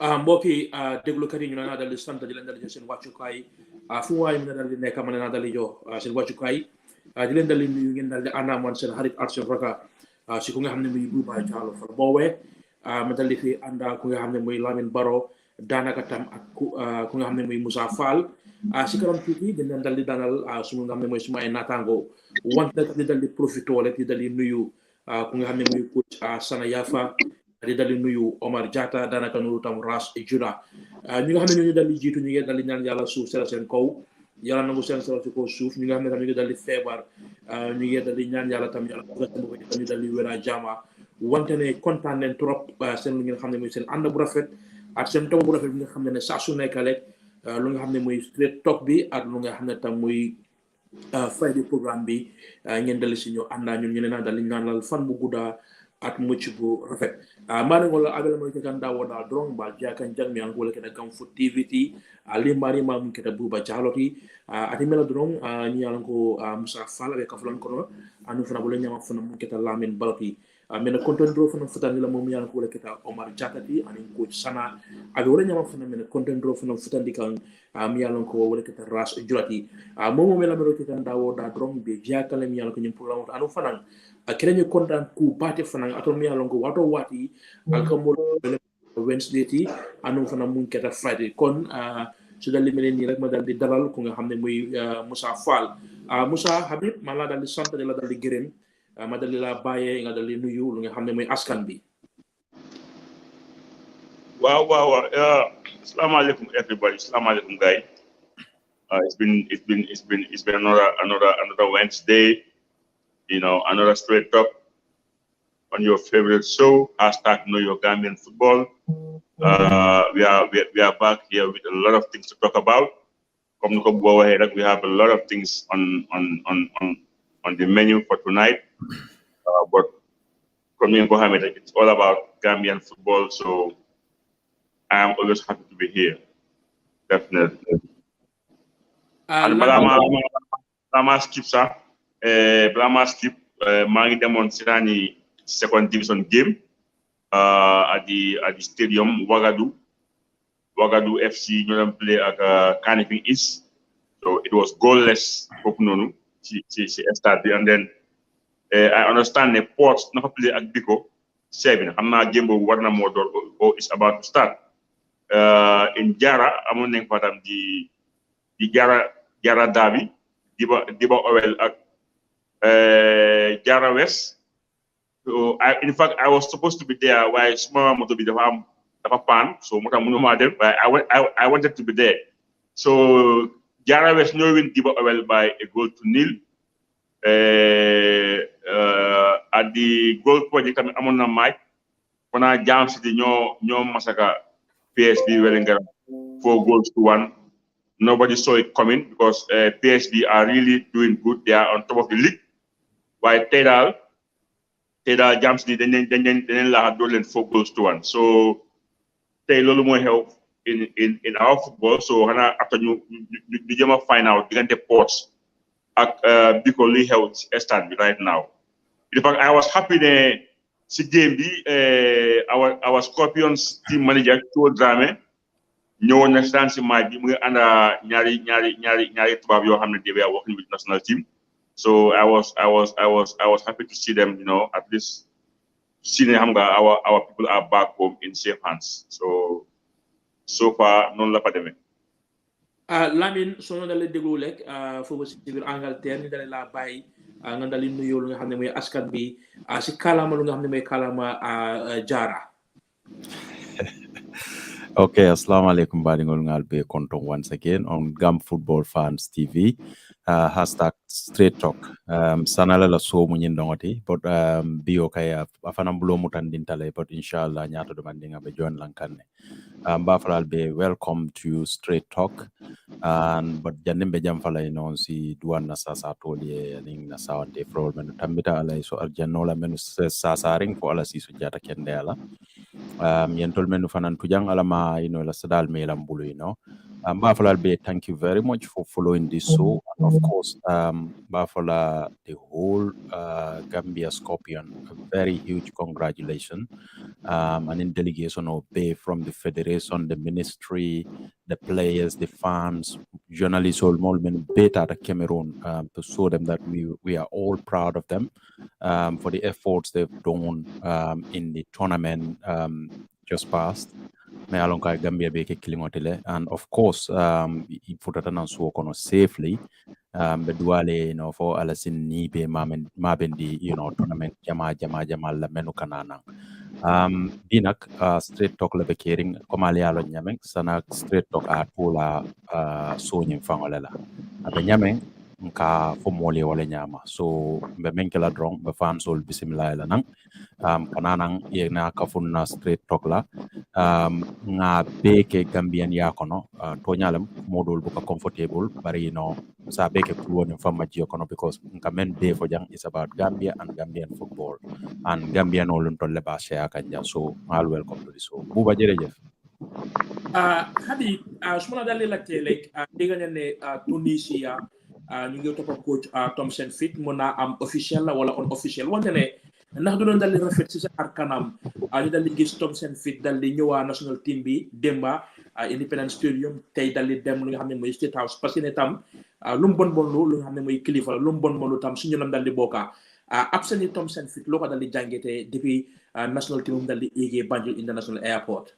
mbokk yi déglukat yi ñu naan dal di sant di leen dal di seen wàccukaay fu waay mu ne dal di nekk ma ne naa dal di jox seen wàccukaay di leen dal di nuyu ngeen dal di àndaamoon seen xarit ak seen raka si ku nga xam ne muy Buuba Jallow fa boowee ma dal di fi ànd ku nga xam ne muy Lamin Baro daanaka tam ak ku nga xam ne muy Moussa Fall si kanam tuuti dañ leen dal di daanal su nga xam ne mooy suma ay naataango wante di dal di profité wala di dal di nuyu ku nga xam ne muy coach Sana Yafa di dal di nuyu Omar Diatta daanaka nuyu tam Ras Juda ñi nga xam ne ñooñu dal di jiitu ñu ngi dal di ñaan yàlla suuf sera seen kaw yàlla nangu seen sera si kaw suuf ñi nga xam ne tam ñu ngi dal di feebar ñu ngi dal di ñaan yàlla tam yàlla ñu dal di wér a jaama wante ne kontaan nañ trop seen lu ngeen xam ne muy seen ànd bu rafet ak seen taw bu rafet bi nga xam ne saa su nekk rek lu nga xam ne muy straight talk bi ak lu nga xam ne tam muy Friday programme bi ngeen dal si ñëw àndaa ñun ñu ne naa dal di ñaanal fan bu gudda at much bu rafet mane ngola agala mo kan dawo da drong ba jakan jangmi an gola keda gam fu tvt ali mari ma mun keda Buuba Jallow ti ati mela drong ni an ko Musa Fall be kaflan kono anu fana bolo nyama fana mun keda Lamin Baloti mena content draw fana futani la mom yan ko gola keda Omar Diatta ti ani coach Sana abi wala nyama fana mena content draw fana futandi kan mi yan ko wala keda Ras Jurati momo mela melo keda dawo da drong be jakale mi yan ko nyim programme anu fana akhirnya kontan ku bate fanang atau mi alongo wato wati alkamul Wednesday ti anu fana mun keta Friday kon sudah limene ni rek ma dal di dalal ko nga xamne muy Moussa Fall Moussa Habib mala dal di sante la dal di gërem ma dal di la baye nga dal di nuyu lu nga xamne muy askan bi wow assalamu alaikum everybody, assalamu alaikum guys. It's been another Wednesday, you know, another straight talk on your favorite show, #Know Your Gambian Football. We are back here with a lot of things to talk about. Come to go ahead, we have a lot of things on the menu for tonight. But coming Mohammed, it's all about Gambian football, so I am always happy to be here. Definitely. And Blama skip, sir. Blama skip. Mangi demon sirani second division game at the stadium Wagadu FC. You play at Kanifing East, so it was goalless. She started, and then I understand the Ports not play at Biko 7. I'm not game of Warner Model or is about to start. In Jara, I'm on the Jara Derby, Diba Oil at Jara West. So in fact, I was supposed to be there. Why small to be the pan? So but I wanted to be there. So Jara West knowing Diba Oil by a goal to nil. At the goal project, I'm on the mic. When I jump the no massacre PSB Wellinger 4-1. Nobody saw it coming because PSB are really doing good. They are on top of the league. While Tedal jumps the then la dolen 4-1. So they little more help in our football. So after you find out the Ports because health stand right now. In fact, I was happy the CGMB our Scorpions team manager told Drame no understand si my bi and ñaari tubab yo xamne they were working with national team. So I was happy to see them, you know, at least seeing our people are back home in safe hands. So far non la fa demé. Lamin sono dale deglu lek fofu ci bir Angleterre ni dale la bay nga dali nuyu lu nga xamne moy askan bi ci kalama lu nga xamne moy kalama Jara. Okay, assalamu alaikum badingol ngalbe konton once again on Gam Football Fans TV. #Straight Talk. Sanala la so mu nyindongoti, but bio kaya afanam bulo mutandintale, but inshallah nyato demandinga be join lankanne. Bafral be welcome to Straight Talk. But janimbe jamfala ino si duan na sasa toli ning na sawante frol menu tambita ala so arjanola menu sasa ring for ala si sujata kendela. Yentol menu fanan tujang alama ino la sadal melam bulu ino. Bafala Bay, thank you very much for following this show. And of course, Bafala, the whole Gambia Scorpion, a very huge congratulations. And in delegation of Bay from the Federation, the ministry, the players, the fans, journalists, all movement, Beta the Cameroon, to show them that we are all proud of them for the efforts they've done in the tournament just passed. Me along ka Gambia be ke kilingotele, and of course he put it on so kono safely be duale for alasin ni be mabendi tournament jama la menu kanana dinak straight talk le be kering komali alo nyameng sana straight talk a pula so nyim fangolela abe nyameng nka fo mole wala nyama so be menkela drong be fan sol bismillah la nang kananang ye na kafuna straight talk la nga beke Gambian yakono to nyalem modul buka comfortable bari sa beke kuwon fama kono because nka men day for jang is about Gambia and Gambian football and Gambian olun tolle ba share kanja so all welcome to the show buba jerejef hadi sumana dalle la tele diga ne Tunisia ñu ngi top coach Thompson Fit mona am official wala unofficial wonte ne ndax du doon dal di rafet ci sa kanam ñu dal di gis Thompson Fit dal di ñëwa national team bi demba Independence Stadium tay dal di dem lu nga xamne moy State House parce que ne tam lu bon lu nga xamne moy kilifa lu bon lu tam suñu lam dal di boka absent Thompson Fit loko dal di jangete depuis national team dal di égué Banjul International Airport.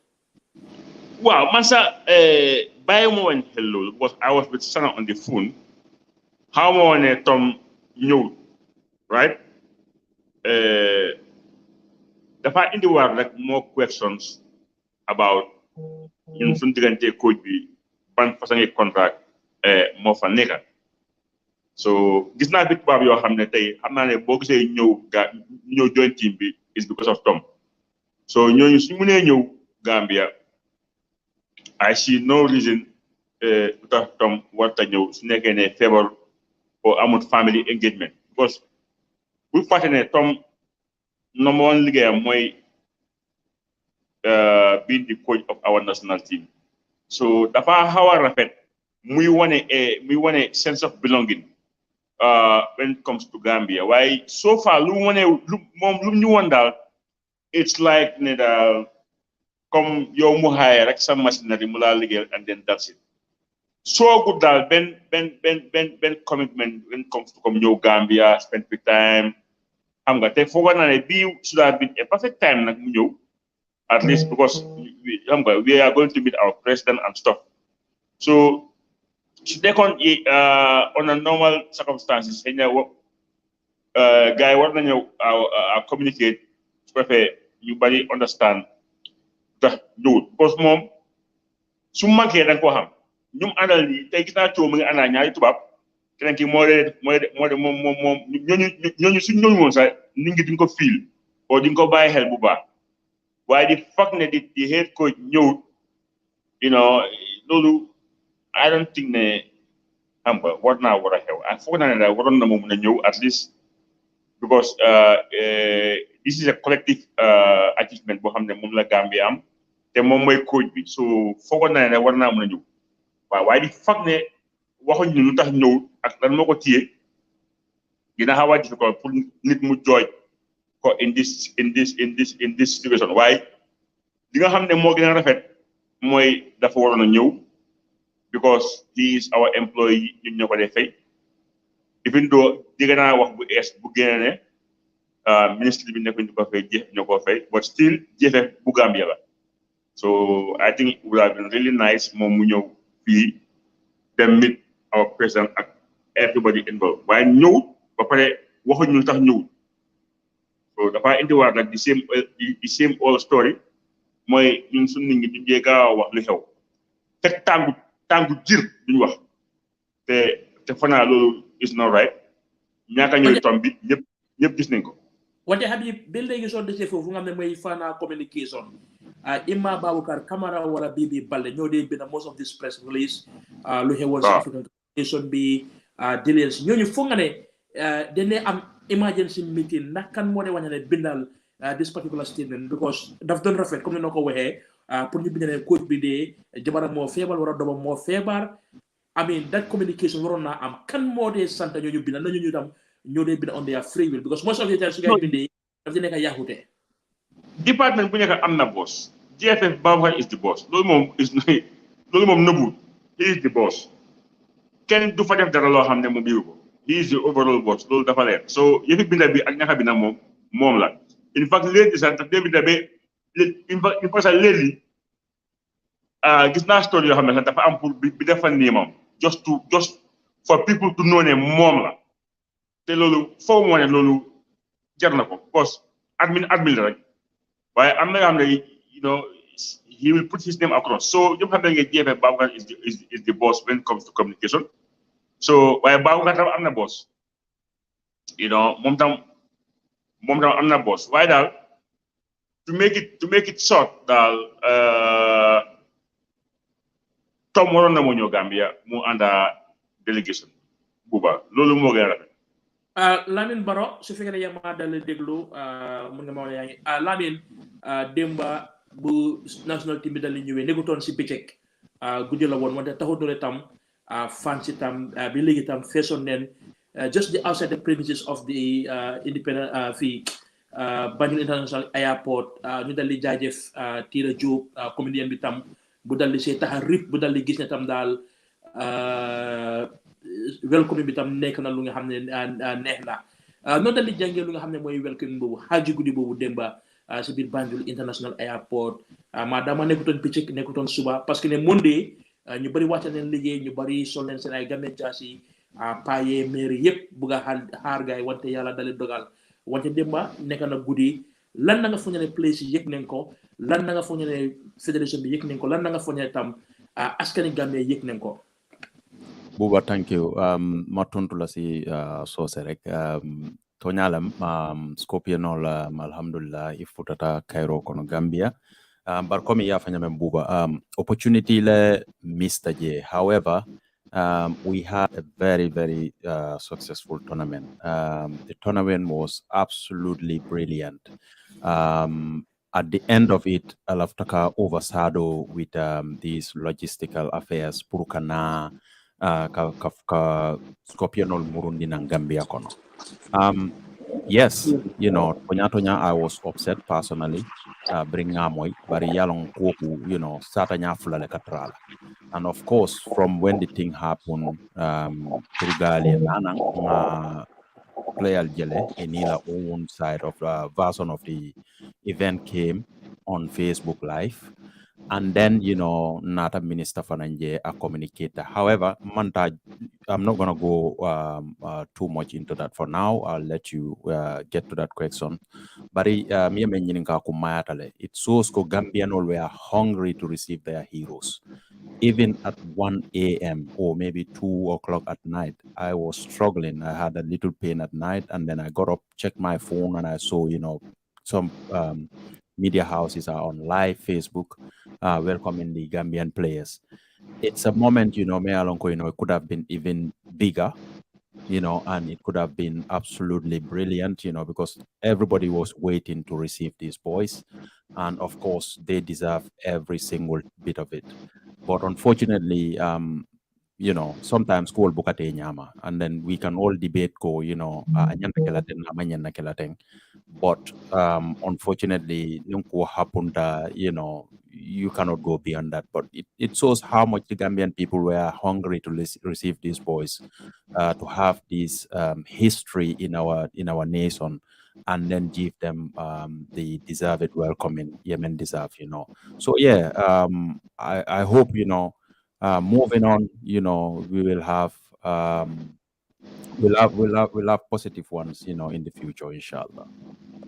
Wow, man sa baye mo won hello because I was with Sana on the phone. How mo ne Tom ñew, right? Dafa indi war like more questions about ñun sun digante coach bi ban façon contract mo fa nekk. So gis na bit bab yo xamne tay xamna ne bo gisé ñew join team bi is because of Tom. So ñoñu suñu mëne ñew Gambia I see no reason to Tom warta ñew su nekké né fever or amut family engagement because we partner Tom number one liggéeyam mooy being the coach of our national team so dafa xaw a rafet muy wane sense of belonging when it comes to Gambia waaye so far lu ñu won daal it's like ne daal comme yow mu hire rek sa machinery mu laa liggéeyal and then that's it so good daal ben commitment when it comes to comme ñëw Gambia spend big time xam nga te foog naa ne bii should have been a perfect time nag mu ñëw at least because we are going to meet our president and stuff so su nekkoon on a normal circumstances xëy na gars yi war nañu communicate su ko defee ñu bari understand tax ñëwut because moom su manqué da nga koo xam ñum àndal nii tey gis naa coow mu ngi àndal ñaari tubaab keneen ki moo de moom ñooñu suñ ñooñu woon sax nit ngi di ko fiil o di nga ko bàyyi xel bu baax waaye di fak ne di head coach ñëwut loolu I don't think ne xam nga war a xew foog naa ne daal waroon na ma mun a ñëw at least because this is a collective achievement boo xam ne moom la Gambia am te moom mooy coach bi so foogoon naa ne war naa mun a ñëw waaye di fak ne waxuñ ni lu tax ñëw ak lan moo ko téye dina xaw a difficult pour nit mu jooj ko in this situation waaye li nga xam ne moo gën a rafet mooy dafa waroon a ñëw because he is our employee ñun ñoo ko dee fay even though dégg naa wax bu ees bu génne ne ministre bi nekkuñ di ko fay jeex ñoo ko fay but still jeefe bu Gambia la so I think it would have been really nice moom mu ñëw fii dem meet our president ak everybody involved waaye ñëw ba pare waxuñ ñu tax ñëw so dafa indiwaat nag the same old story mooy ñun suñ nit ñi duñ jee gaaw a wax lu xew fekk tàngu jir duñ wax te fanaa loolu is not right ñaaka ñooy tom bi ñëpp gis nañ ko wante Habib ba léegi soo desee foofu nga xam ne mooy Fana communication Imma Baboucarr Camara wala Bibi Balde ñoo dee bind most of this press release lu xewoon si African communication bi delays ñooñu foog nga ne dañu am emergency meeting ndax kan moo de wax ne bindal this particular statement because daf doon rafet comme ni noo ko waxee pour ñu bindé coach bi dé jabaram mo febar wara doom mo febar I mean that communication waron na am kan mo dé sante ñu bind nañu ñu tam ñoo dé bind on their free will because most of the time su gay bindé daf di nekk yaxuté department bu nekk am na boss GFF Baboucarr is the boss loolu moom nëbbu he is the boss kenn du fa def dara loo xam ne moom biiru ko he is the overall boss loolu dafa leer so yëfi binda bi ak ñaxa bi nag moom la in fact léegi sax daf dee binda ba in fact sax léegi gis naa story yoo xam ne sax dafa am pour bi dafa niimam just for people to know ne moom la te loolu foo moo ne loolu jar na ko because admin la rek waaye am na yoo xam ne you know he will put his name across so ñëpp xam ne GFF Baboucarr is the boss when it comes to communication so waaye Baboucarr tam am na boss you know moom tam am na boss waaye daal to make it short daal Tom waroon na moo ñëw Gambia mu ànda délégation buuba loolu moo gën a rafet Lamine Baro su fekkee ne yaa ma dal déglu mun nga ma wax yaa ngi Lamine démba bu national team bi dal ñëwee nekkutoon si bëccëg guddi la woon wante taxut doole tam fan si tam bi léegi tam feesoon neen just the outside the premises of the independent fii Banjul International Airport ñu dal di jaajëf Tira Diop comédien bi tam bu dal di see taxa rip bu dal di gis ne tam daal welcome bi tam nekk na lu nga xam ne neex na noonu dal di jàngee lu nga xam ne mooy welcome boobu xaaji guddi boobu démba si biir Banjul International Airport maadaama nekkutoon bëccëg nekkutoon suba parce que ne Monday ñu bari wàcce leen liggéey ñu bari sol leen seen ay Gambian jaasi paye mairie yëpp bugg a xaar gaay wante yàlla dali dogal wante démba nekk na guddi lan na nga foog ne place yi yëg nañ ko lan na nga foog ne fédération bi yëg nañ ko lan na nga foog ne tam askani Gambie yëg nañ ko Buba, thank you. Matontu la si soose rek. Tonyalam Skopje la alhamdulillah ifutata Cairo kono Gambia. Bar komi ya fanya Buba. Opportunity le Mr. J. However, we had a very, very successful tournament. The tournament was absolutely brilliant. At the end of it, Alaftaka overshadowed with these logistical affairs, Purukana, ka Skopje Murundi na Gambia kono. Yes, you know, Tonya, I was upset personally. Bring Namoy, bari yalong koku, you know, satanya fulale katrala. And of course, from when the thing happened, Turgali and Anang, player Jele, Enila own side of version of the event came on Facebook Live. And then, you know, Nata Minister Fananje, a communicator. However, Manta, I'm not going to go too much into that for now. I'll let you get to that question. But it shows that Gambian were hungry to receive their heroes. Even at 1 a.m. or maybe 2 o'clock at night, I was struggling. I had a little pain at night. And then I got up, checked my phone, and I saw, you know, some media houses are on live Facebook welcoming the Gambian players. It's a moment, you know, it could have been even bigger, you know, and it could have been absolutely brilliant, you know, because everybody was waiting to receive these boys. And of course, they deserve every single bit of it. But unfortunately, you know, sometimes school bukate nyama, and then we can all debate you know, but unfortunately, what happened, you know, you cannot go beyond that. But it shows how much the Gambian people were hungry to receive these boys, to have this history in our nation, and then give them the deserved welcome Yemen deserve, you know. So yeah, I hope, you know, moving on, you know, we will have we'll have positive ones, you know, in the future, inshallah.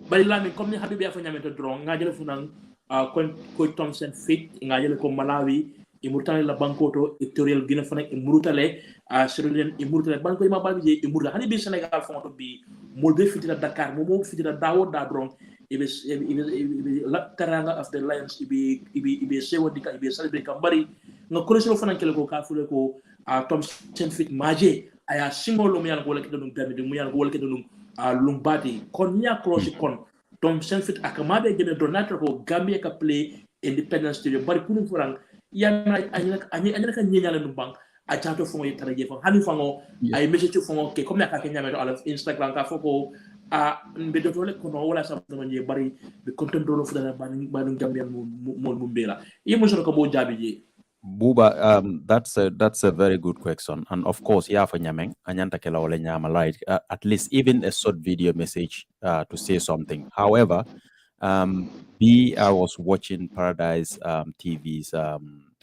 Bari lami comme ni Habibi afa nyamete drone nga jele funan ko Thompson fit nga jele ko Malawi imurtale la bankoto Equatorial Guinea fana imurtale Sierra Leone imurtale banko ma balbi je imurtale hani bi Senegal fonto bi molbe fitila Dakar mo fitila dawo da drone ibe la taranga of the Lions ibe sewo dika ibe celebrate kambari nga koreselo fana kele ko ka fule ko Thompson fit maje aya singolo mo yan ko wala kedum gamide mo yan ko wala kedum lumbati kon nya cross kon Thompson fit akamabe gene donator ko Gambia ka play Independence Stadium bari pulling furang yana anyana kan nyanya le bang a chato fongo yitara je fongo hani fongo ay message fongo ke comme ka kenya meto ala Instagram ka foko a be do tole kono wala sa do je bari be content do fudana banu Gambian mo mbela yimo so ko bo jabi je Buba, that's a very good question, and of course, yeah, for Nyameng, Anyanta Kela Ole Nyama, right? At least even a short video message to say something. However, I was watching Paradise TV's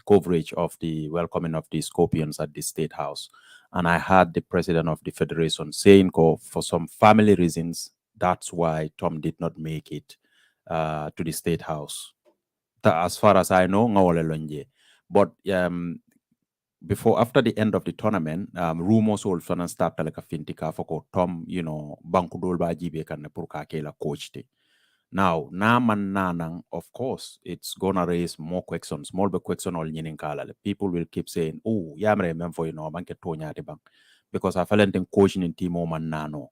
coverage of the welcoming of the Scorpions at the State House, and I heard the president of the federation saying, for some family reasons, that's why Tom did not make it to the State House. As far as I know, Ngawale Lonje. But after the end of the tournament, rumors also started like a fintika for Tom, Banku Dolba Jibe kan Purka Kela coach. Now, Naman Nanang, of course, it's gonna raise more questions, more questions all Kala. People will keep saying, oh, Yamre Memfo, Banke Tonya de Bank. Because I fell in coaching in Timo Manano.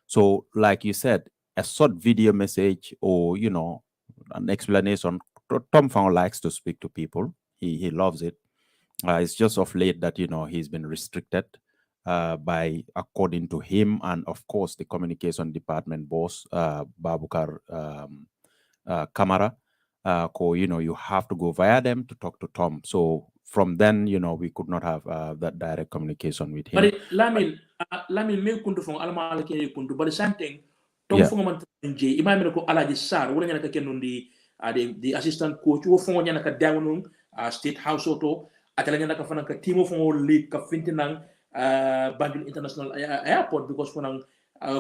So, like you said, a short video message or, an explanation. Tom Fong likes to speak to people. He loves it. It's just of late that he's been restricted by, according to him, and of course the communication department boss Babukar Kamara. You have to go via them to talk to Tom. So from then, we could not have that direct communication with him. But Lamin me kuntu fong alama ala ke kuntu but something Tom fong man nje imam ko alaji sar wala nyana ka kenundi the assistant coach wo fong nyana ka down State House auto atala nyana ka fanang ka timo fong lead ka fintinang Banjul International Airport because fanang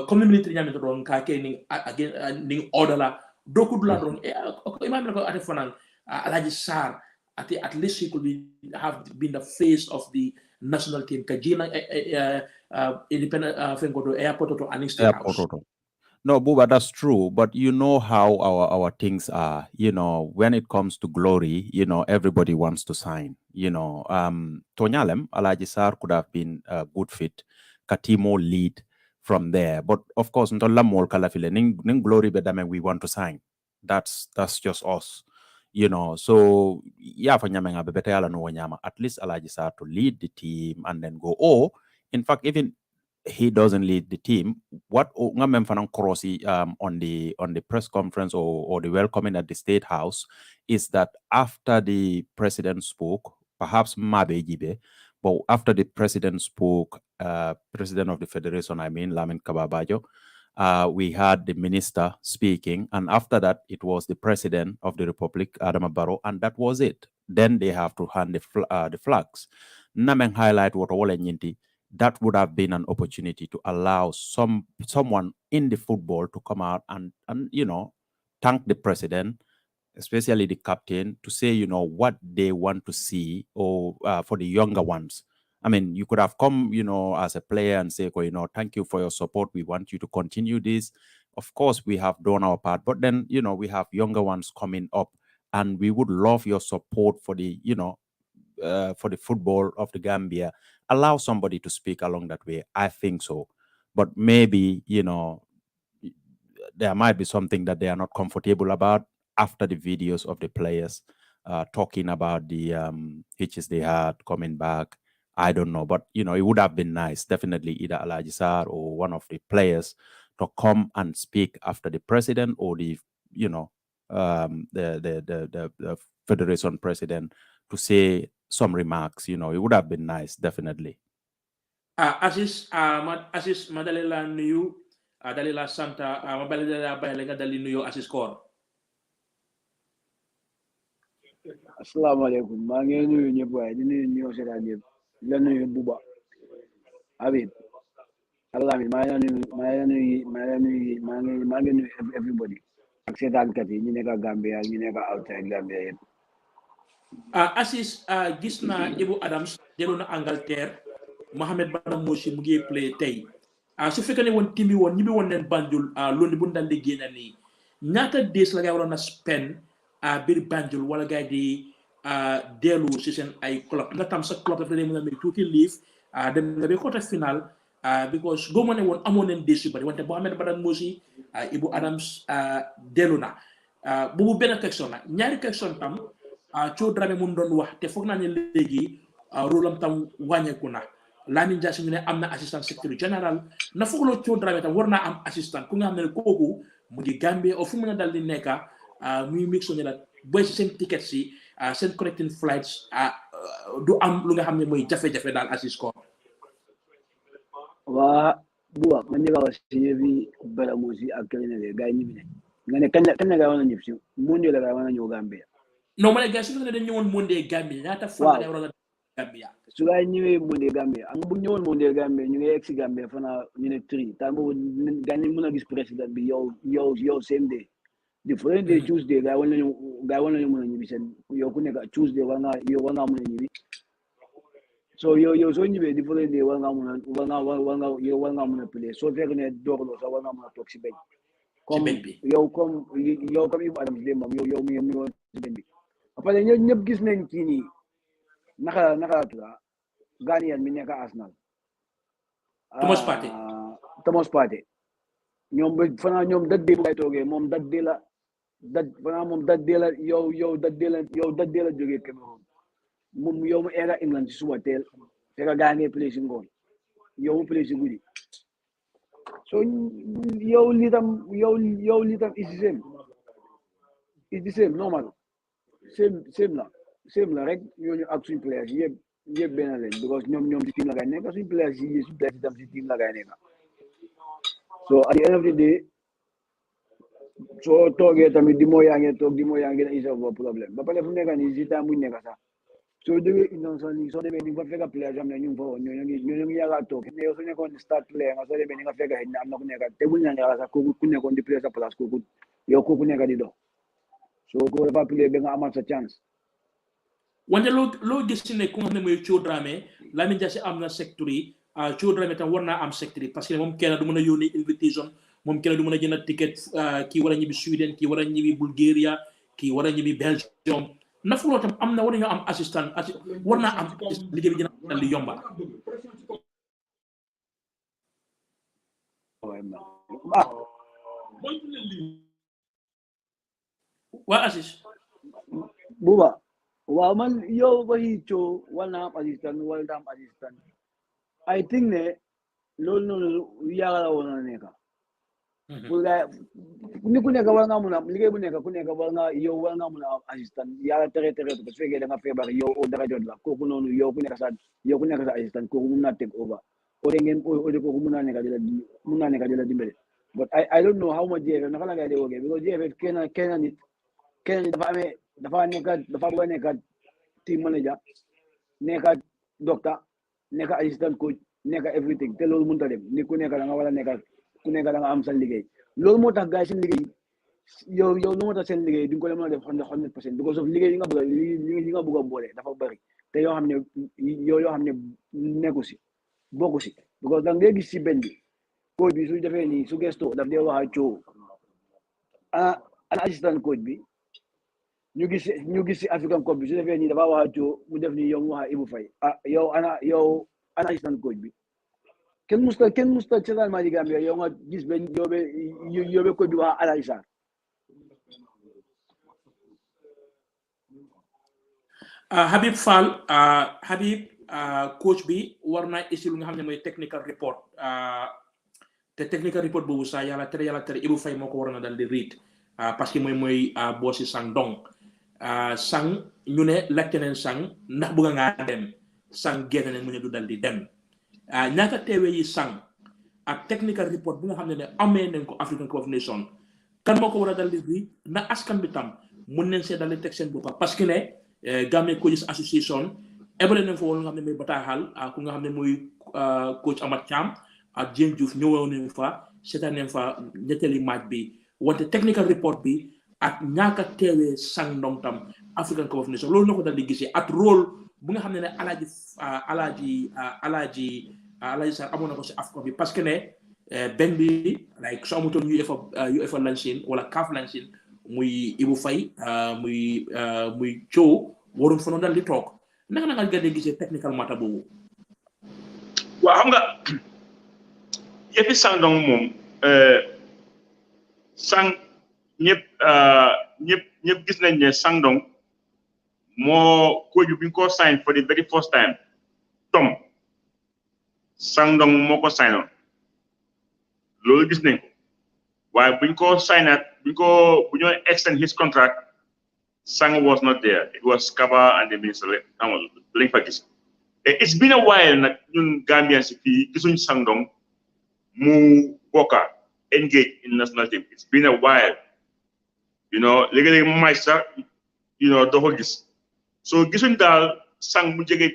community nyame to don ka ke ning again ning order la doku dula don imam ko ate fanang alaji sar at least he could have been the face of the national team. Kajina independent airport to Anning State House. No, Buba, that's true. But you know how our things are. When it comes to glory, everybody wants to sign. Tonyalem, Alaji Sar could have been a good fit. Katimo lead from there. But of course, Ntolamol Kalafile, Ning glory bedame we want to sign. That's just us. So yeah, for Nyamenga Bebetala no Wanyama, at least Alaji Sar to lead the team and then go. Or in fact, even he doesn't lead the team. What Ngamem Fanang Korosi on the press conference or the welcoming at the State House is that after the president spoke, perhaps Mabe Jibe, but after the president spoke, president of the federation, Lamin Kababajo, we had the minister speaking, and after that, it was the president of the Republic, Adama Barrow, and that was it. Then they have to hand the flags. Nameng highlight what all Nyinti. That would have been an opportunity to allow someone in the football to come out and thank the president, especially the captain, to say what they want to see or for the younger ones. I mean, you could have come, as a player and say, thank you for your support. We want you to continue this. Of course, we have done our part, but then, we have younger ones coming up, and we would love your support for the, for the football of the Gambia. Allow somebody to speak along that way. I think so. But maybe, there might be something that they are not comfortable about after the videos of the players talking about the hitches they had coming back. I don't know, but it would have been nice, definitely, either Alaji Sar or one of the players to come and speak after the president or the the federation president to say some remarks. It would have been nice, definitely. Asis Madalela New Dalila Santa Mabalela Bayalega Dali New Asis Core. Assalamu alaikum. Maa ngi nuyu ñëpp waaye di nuyu ñoo seetaan ñëpp la nuyu Buba Habib Alamin maa ngi nuyu everybody ak seetaankat yi ñu nekk Gambia ak ñu nekk outside Gambia yëpp. Asis gis na Ibu Adams dellu na Angleterre Mohamed Badam Moshi mu ngi play tey su fekkee ne woon timbi woon ñibbi woon leen Banjul loolu bu dal di génn nii ñaata days la ngay waroon a spend biir Banjul wala gars di dellu si seen ay club nga tam sa club dafa lay mën a may tuuti leave dem nga ba côté final because goo ma ne woon amoon nañ days yu bari wante Mohamed Badam Moshi Ibu Adams dellu na boobu benn question la ñaari question tam Cho Dramé mun doon wax te foog naa ne léegi rôle am tam wàññeeku na Lamin Jaasi ñu ne am na assistant secrétaire général na foog loo Cho Dramé tam war naa am assistant ku nga xam ne kooku mu ngi Gambie o fu mu ne dal di nekka muy mix ne la boy si seen ticket si seen connecting flights du am lu nga xam ne mooy jafe-jafe daal assist ko waa buwa man nga wax ci bi bala mo si ak keneen ne gaay ñi bi ne nga ne kan la gaay wana ñëpp si monde la gaay wana ñëw Gambia non ma ne gars su ne dañ ñëwoon monde Gambia ñaata fan la war a Gambia su gaay ñëwee monde Gambia am bu ñëwoon monde Gambia ñu ngi egg si Gambia fana ñu ne tri tan boobu gaay ñu mën a gis président bi yow same day the following day Tuesday gaay wana ñu mën a ñibbi seen yow ku nekk Tuesday war nga mën a ñibbi so yo so ñibé di following day war nga mën a play so fekk ne doxlo sa war nga mën a toog si benn comme yow comme Ibu Adams démbam yow mi woon si benn bi après ñëpp gis nañ kii nii naka la tuda Ghanaian mi nekk Arsenal Thomas Partey ñoom ba fana ñoom dadde bu ngay toogee moom dadde la yow dadde la jógee Cameroun moom yow mu era England ci suba teel fekk gaa ngi play si ngoon yow mu play si guddi so yow li tam is the same normal same la rek ñooñu ak suñu players yëpp benn leen because ñoom si team la gaay nekk suñu players tam si team la gaay nekk so at the end of the day soo toogee tamit di moo yaa ngi na isa bo problème ba pare fu nekk nii si temps bu nekk sax soo jógee inondation soo demee ni nga fekk players am ne ñu ngi fa woon ñoo ngi yaakaar toog ne yow su nekkoon start player nga soo demee ni nga fekk xëy na am na ku nekk te buñ yaakaar sax ku nekkoon di play sa place kooku nekk di dox soo ko dafa play ba nga amaat sa chance wante loo gis ne ku nga xam ne mooy Cho Dramé Lamin Jaasi am na secteur yi Cho Dramé tam war naa am secteur yi parce que moom kenn du mën a yónnee invitation moom kenn du mën a jënd ticket kii war a ñibbi Sweden kii war a ñibbi Bulgaria kii war a ñibbi Belgium nafuloo tam am na war nañoo am assistant war naa am liggéey bi dina dal di yomba waa assis buba waaw man yow ba Cho war naa am assistant I think ne loolu noonu yàlla la woon na nekk pour gars ni ku nekk war nga mun a liggéey bu nekk ku nekk war nga mun a am assistant yàlla tere su fekkee da nga feebar yow dara jot la kooku noonu yow ku nekk sa assistant kooku mun naa take over kooku mun naa nekk di la dimbale but I don't know how much JFF naka la ngay di woogee because JFF kenn nit dafa bëgg a nekk team manager nekk doctor nekk assistant coach nekk everything te loolu mënut a dem ni ku nekk da nga war a nekk ku nekk da nga am sa liggéey loolu moo tax gars yi seen liggéey yow lu moo tax seen liggéey di nga ko mën a def 100% because of liggéey yi nga bëgg a boole dafa bëri te yoo xam ne nekku si bokku si because da ngay gis si benn bi coach bi su defee nii su gëstoo daf dee wax ak Cho ana assistant coach bi ñu gis si African Cup bi su defee nii dafa wax ak Cho mu def nii yow mu wax Ibu Faye yow ana assistant coach bi kenn musta seetaan maa di Gambia yow nga gis benn yóbbe coach bi wax Alaji Sarr Habib Fall coach bi war naa isi lu nga xam ne mooy technical report te technical report boobu sax yàlla tere Ibu Faye moo ko waroon a dal di read parce que mooy boosi Sang Dong Sang ñu ne laajte neen Sang ndax bëgg ngaa dem Sang génn neen mu ne du dal di dem ñaata teewe yi Sang ak technical report bu nga xam ne amee nañ ko African Cup of Nations kan moo ko war a dal di read na askan bi tam mun nañ see dal di teg seen boppam parce que ne Gambia Coaches Association ebale nañ fa woon nga xam ne mooy bataaxal ku nga xam ne mooy coach Amat Thiam ak Jane Diouf ñëwoon nañ fa seetaan nañ fa ñetteeli match bi wante technical report bi ak ñaaka teewee Sang Ndong tam African Cup of Nations loolu na ko dal di gisee ak rôle bu nga xam ne Alaji Sarr amoon na ko si Africa bi parce que ne benn bi like soo amutoon UEFA lancine wala CAF lancine muy Ibu Faye muy Cho waroon fa noonu dal di toog naka nga gën a gisee technical matter boobu. waaw xam nga yëfi Sang Ndong moom Sang ñëpp ñëpp gis nañ ne Sangdong moo coach bi ñu ko sign for the very first time Tom Sangdong moo ko signoon loolu gis nañ ko waaye buñ ko signaat bu ñoo extend his contract Sang was not there. It was Kaba and the minister lañ fa gis. It's been a while nag ñun Gambian si fii gisuñ Sangdong mu bokka engage in national team. It's been a while. Léegi-léegi match sax doo ko gis. So gisuñ daal Sang mu jege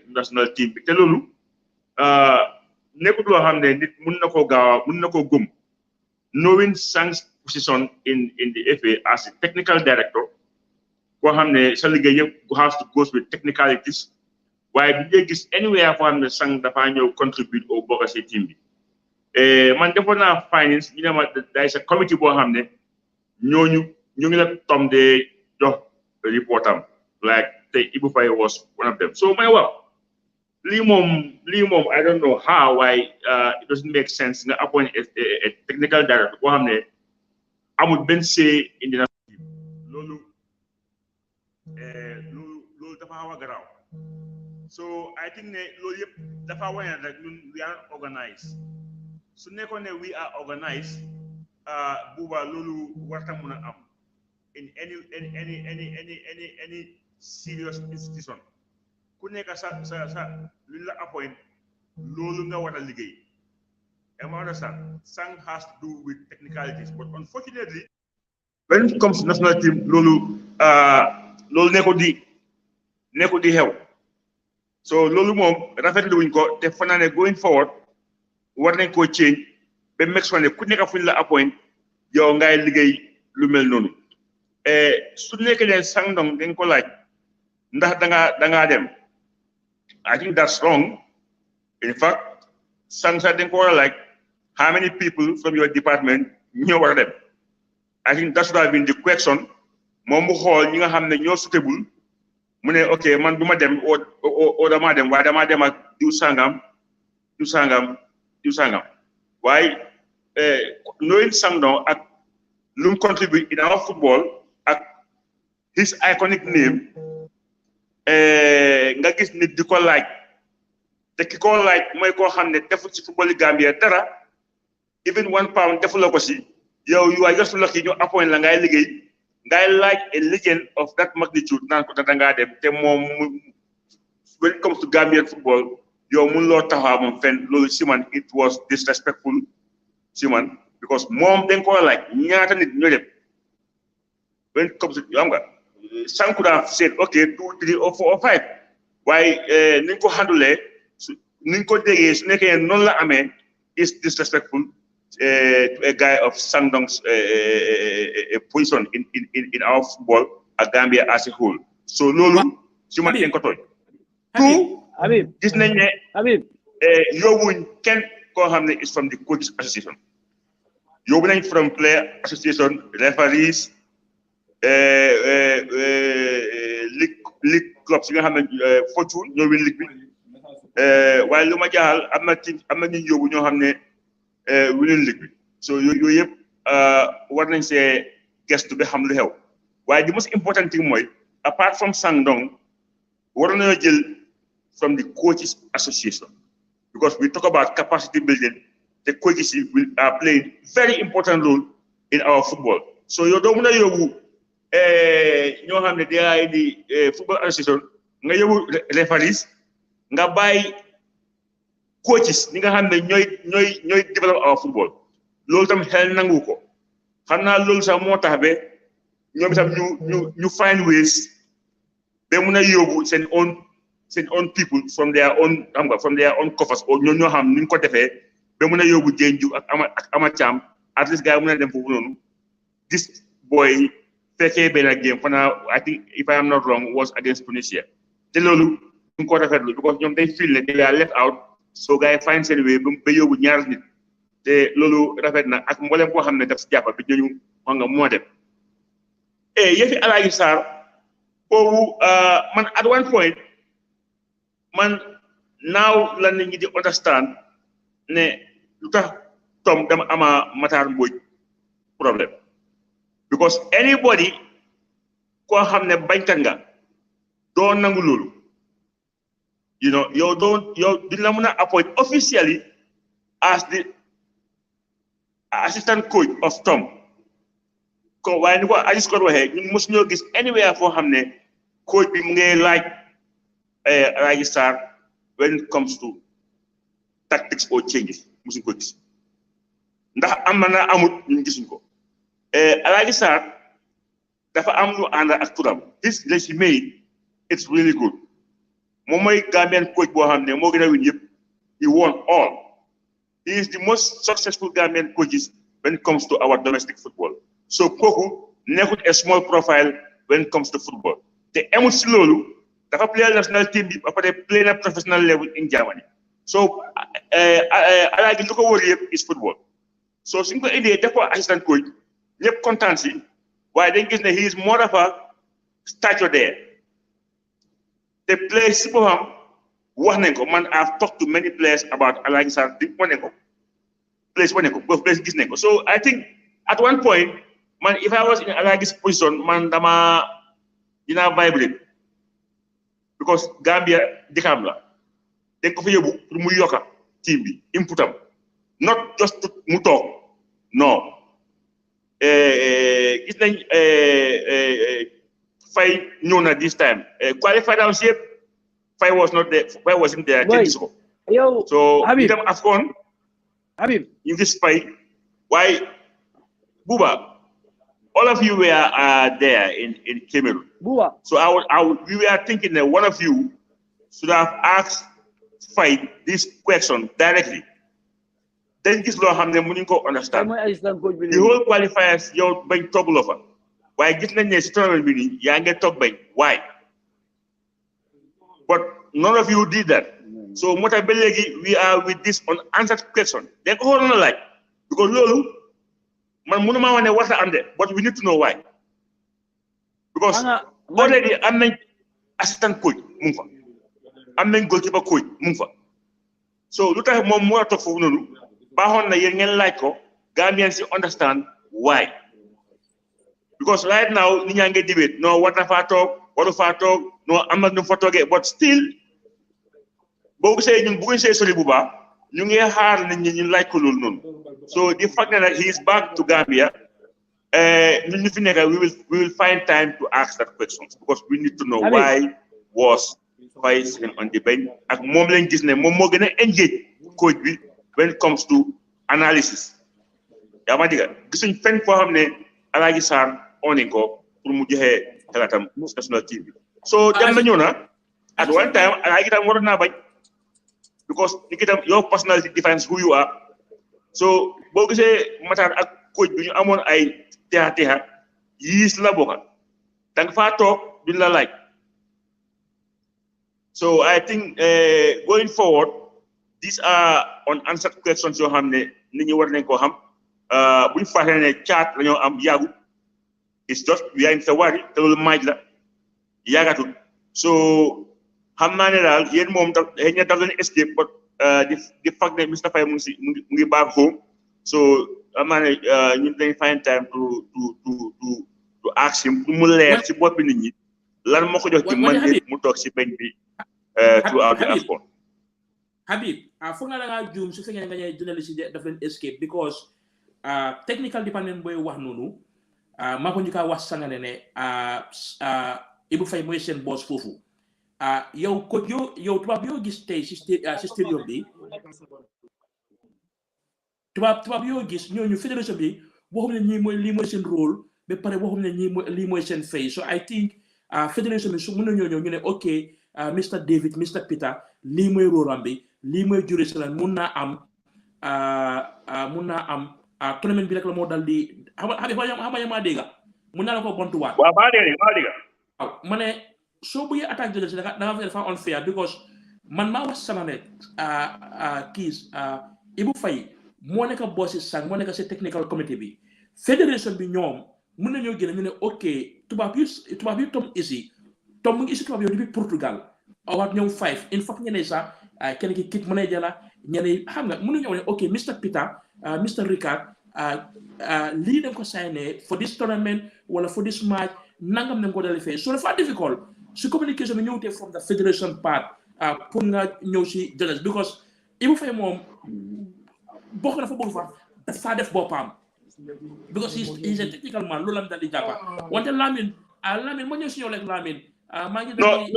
national team bi te loolu nekkul loo xam ne nit mun na koo gëm. Knowing Sang's position in the FA as a technical director, koo xam ne sa liggéey yëpp has to go with technicalities. waaye du dee gis anywhere foo xam ne Sang dafa ñëw contribute au bokk si team bi man defoon naa finance ñu ne ma day sa committee boo xam ne ñu ngi la Tom de jox report am like tey Ibu Faye was one of them so may waaw lii moom I don't know how why it doesn't make sense nga appoint a technical director boo xam ne amul benn say in the national team loolu dafa xaw a garaaw so I think ne loolu yëpp dafa wane rek ñun we are organized su nekkoon ne we are organized buuba loolu warta mun a am in any serious institution ku nekk sa lu la appoint loolu nga war a liggéey am I understand Sang has to do with technicalities but unfortunately when it comes to national team loolu nekkul di xew so loolu moom rafetlu wuñ ko te fanaa ne going forward war nañ koo change ba make sure ne ku nekk fu ñu la appoint yow ngay liggéey lu mel noonu su nekkee ne Sangdong dañ ko laaj ndax dangaa dem I think that's wrong in fact Sang sax dañ ko war a laaj how many people from your department ñoo war a dem I think that should have been the question moom mu xool ñi nga xam ne ñoo suitable mu ne ok man du ma dem o damaa dem waaye damaa dem ak diw sangam waaye knowing Sangdong ak lu mu contribute in our football ak his iconic name nga gis nit di ko laaj te ki ko laaj mooy koo xam ne deful ci football yi Gambia dara even £1 defuloo ko si yow you are just lucky ñu appoint la ngay liggéey ngay laaj a legend of that magnitude naan ko da ngaa dem te moom when it comes to Gambian football yow mun loo taxaw moom fenn loolu si man it was disrespectful si man because moom dañ ko laaj ñaata nit ñoo dem when it comes to xam nga Sang could have said okay 2, 3 or 4 or 5 waaye ni ñu ko handle ni ñu ko déggee su nekkee noonu la amee is disrespectful to a guy of Sangdong's position in our football at Gambia as a whole. So lolu si man dañ ko tooñ. Habib gis nañ ne Habib yóbbuñ kenn koo xam ne is from the coaches association. Yóbbu nañ from player association, referees, league clubs yi nga xam ne fortune ñoo win league bi waaye lu ma jaaxal am na ñu yóbbu ñoo xam ne winning league bi so yooyu yëpp war nañ see gestu ba xam lu xew waaye the most important thing mooy apart from Sangdong war nañoo jël from the coaches association because we talk about capacity building the coaches are playing very important role in our football so yow doo mën a yóbbu ñoo xam ne they are di football association nga yóbbu referees nga bàyyi coaches ñi nga xam ne ñooy develop our football loolu tam xel nangu ko xam naa loolu sax moo tax ba ñoom itam ñu find ways ba mun a yóbbu seen own people from their own xam nga from their own coffers o ñoo xam ni ñu ko defee ba mun a yóbbu Jenju ak ama Cham at least gars yi mun a dem foofu noonu gis boy fekkee benn game fanaa I think if I am not wrong was against Tunisia te loolu ñu ko rafetlu because ñoom day feel ne they are left out so gars yi find seen way ba yóbbu ñaar nit te loolu rafet na ak mboolem koo xam ne daf si jàppa bi ñooñu xam nga moo dem yëfi Alaaji Sarr boobu man at one point man naaw la nit ñi di understand ne lu tax Tom dama ama Matar Mbodj problème because because anybody ko xamne bañkat nga do nangu lolu you know you duñ la mëna appoint officially as the assistant coach of Tom ko way ni ko Aziz ko waxe ñu mos ñoo gis anywhere fo xamne coach bi mu ngay laaj register when it comes to tactics or changes musuñ ko gis ndax amana amut ñu gisuñ ko register dafa am lu ànd ak turam this resume it's really good moom mooy Gambian coach boo xam ne moo gën a win yëpp he won all he is the most successful Gambian coaches when it comes to our domestic football so kooku nekkut a small profile when it comes to football te amul si loolu dafa play national team bi ba pare play na professional level in Germany so alaaji lu ko wër yëpp is football so suñ ko indee def ko assistant coach ñëpp kontaan si waaye dañ gis ne he is more of a stature there the players si boppam wax nañ ko man I've talked to many players about Alaaji Sarr di wane ko both players gis nañ ko so I think at one point man if I was in Alaaji's position man dinaa vibrate because Gambia dëkkam la dañ ko fa yóbbu pour mu yokka team bi inputam not just mu toog non gis nañ Fay ñëw na this time qualified out yëpp Fay wasn't there ten years ago so Habib dem AFCON Habib you gis Fay why Buba all of you were there in Cameroon Buba so we were thinking that one of you should have asked Fay this question directly then gis loo xam ne mënuñ ko understand the whole qualifiers yow bañ togguloo fa waaye gis nañ ne si tournament bi nii yaa ngi toog bañ why but none of you did that so moo tax ba léegi we are with this unanswered question dañ ko waroon a laaj because loolu man mënu maa wane warta am de but we need to know why because already am nañ assistant coach mu ngi fa am nañ goalkeeper coach mu ngi fa so lu tax moom moo toog foofu noonu baaxoon na yéen ngeen laaj ko Gambian si understand why because right now nit ñaa ngi debate no war na faa toog waru faa toog no am na nu fa toogee but still boo gisee ñun bu gisee sori bu baax ñu ngi xaar nit ñi ñu laaj ko loolu noonu so the fact that he is back to Gambia ñun ñu fi nekk we will find time to ask that questions because we need to know why was Fay on the bench ak moom lañ gis ne moom moo gën a engage coach bi when it comes to analysis yaa ma diga gisuñ fenn foo xam ne Alaaji Sarr onin ko pour mu joxe xalaatam national team bi so dem na ñëw na at one time Alaaji tam waroon naa bañ because ni ki tam your personality defines who you are so boo gisee Matar ak coach bi ñu amoon ay texa yiis la bokka danga faa toog duñ la laaj so I think going forward these are unanswered questions yoo xam ne nit ñi war nañ koo xam bu ñu fàttee ne caat la ñoo am yàggu it's just we are in February te loolu maaj la yàggatul so xam naa ne daal yéen moom daf xëy na daf leen escape but the fact that Mr. Faye mu ngi back home so xam naa ne ñu dañ find time to ask him pour mu leer ci bopp nit ñi lan moo ko jox ci man mu toog ci benn bi throughout the AFCON Habib foog naa da ngaa juum su fekkee nga ñëw journalist yi daf leen escape because technical department booy wax noonu maa ko njëkk a wax sangane ne Ibou Faye mooy seen boss foofu yow coach yow tubaab yoo gis tey si stadium bi tubaab yoo gis ñooñu fédération bi boo xam ne ñii mooy lii mooy seen rôle ba pare boo xam ne lii mooy seen fay so I think fédération bi su mën na ñoo ñu ne ok Mr. David Mr. Peter lii mooy rôle am bi lii mooy Jerusalem mun naa am tournament bi rek la moo dal di xam nga maa dégg mun naa la ko bontuwaat. waaw maa dégg. waaw ma ne soo bëggee attaque Jerusalem da nga dafa unfair because man maa wax sama ne Ibou Faye moo nekk bossi sang moo nekk si technical committee bi fédération bi ñoom mun nañoo génne ñu ne ok tubaab yi Tom isi Tom mu ngi isi tubaab yow depuis Portugal awaat ñoom 5 in fact ñeneen sax kenn ki kit mën a jëla ñeneen xam nga mun nañoo ne ok Mr. Peter Mr. Ricard lii dañ ko signé for this tournament wala for this match nangam nañ ko dale fee so dafa difficult si communication bi ñëwtee from the federation part pour nga ñëw si judges because Ibu Faye moom bokk na fa bëgg fa dafa def boppam because he's a technical man loolu am dal di jàppa wante Lamine ma ñëw si yow rek Lamine maa ngi non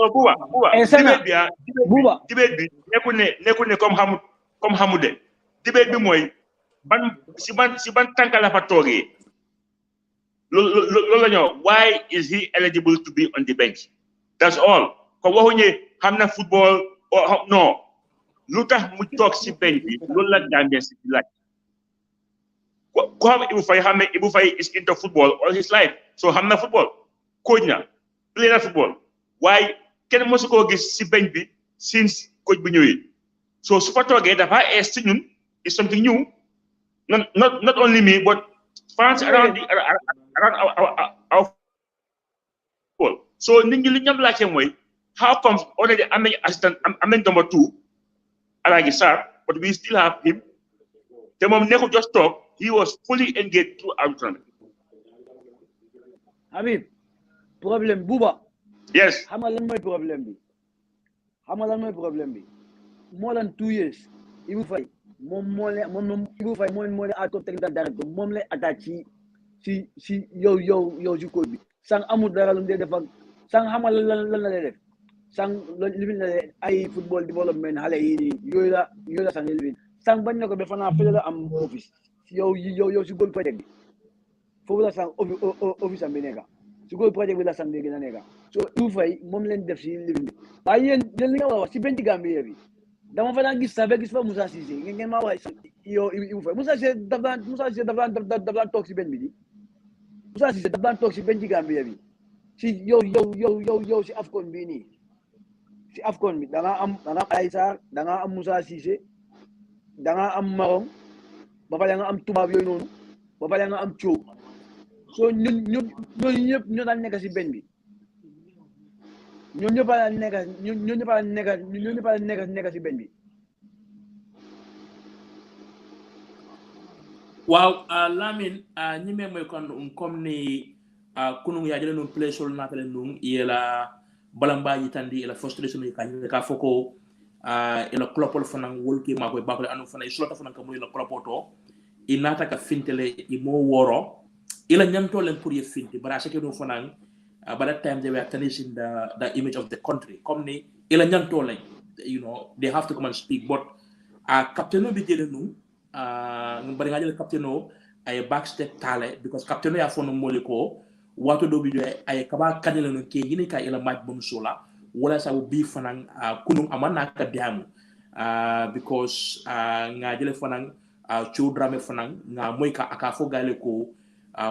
Buba debate bi nekkul ne comme xamude debate bi mooy si ban tànka la fa toogee loolu la ñoo why is he eligible to be on the bench that's all ko waxuñu xam na football non lu tax mu toog si bench bi loolu la Gambia si laaj ko xam Ibu Faye xam ne Ibu Faye is into football all his life so xam na football coach na play na football waaye kenn mosu koo gis si bench bi since coach bi ñëwee so su fa toogee dafa ees si ñun is something new not only me but fans around our football so nit ñi li ñam laajte mooy how comes already am nañ assistant am nañ number 2 Alagi Sarr but we still have him te moom nekkul just talk he was fully engaged throughout the tournament. Habib problème Buba. Yes. Xam nga lan mooy problème bi more than 2 years Ibu Faye moom Ibu Faye moo leen à top technical director moom lay attaque si yow si code bi sang amul dara lu mu dee def ak sang xam nga lan la lay def sang li mu ne ay football development xale yi nii yooyu la sang li sang bañ na ko ba fanaa fële la am office yow si goal project bi foofu la sang office am bi nekka si goal project bi la sang bi gën a nekka so Ibu Faye moom leen def si living bi waaye yéen li nga wax si benn Gambia bi dama fa daan gis fa Moussa Cissé ngeen maa wax yow Ibu Faye Moussa Cissé daf daan toog si benn bi di Moussa Cissé daf daan toog si benn Gambia bi si yow si AFCON bii nii si AFCON bi da nga am Aliou Sarr da nga am Moussa Cissé da nga am Marom ba pare nga am tubaab yooyu noonu ba pare nga am Thio so ñun ñëpp ñoo daan nekk si benn bi ñoo ñëpp a nekk si benn bi. waaw Lamine ñi me moy kon comme ni kunung ya jele non play sol natale nun yela balamba yitandi ila frustration yi ka foko ila klopol fanan wolki mako bakole anu fana islota fanan ka moy la klopoto inata ka fintele imo woro ila nyanto len pour ye finti bara seke no fanan by that time they were tarnishing the image of the country comme ni ila nyanto len they have to come and speak but captain bi jele nu bari nga jele captain o ay backstep tale because captain ya fono moliko wato do bi ay kaba kanela no ke yini ka ila match bom sola wala sa bi fanan kunum amana ka diamu because nga jele fanan chudrame fanan nga moy ka aka fo gale ko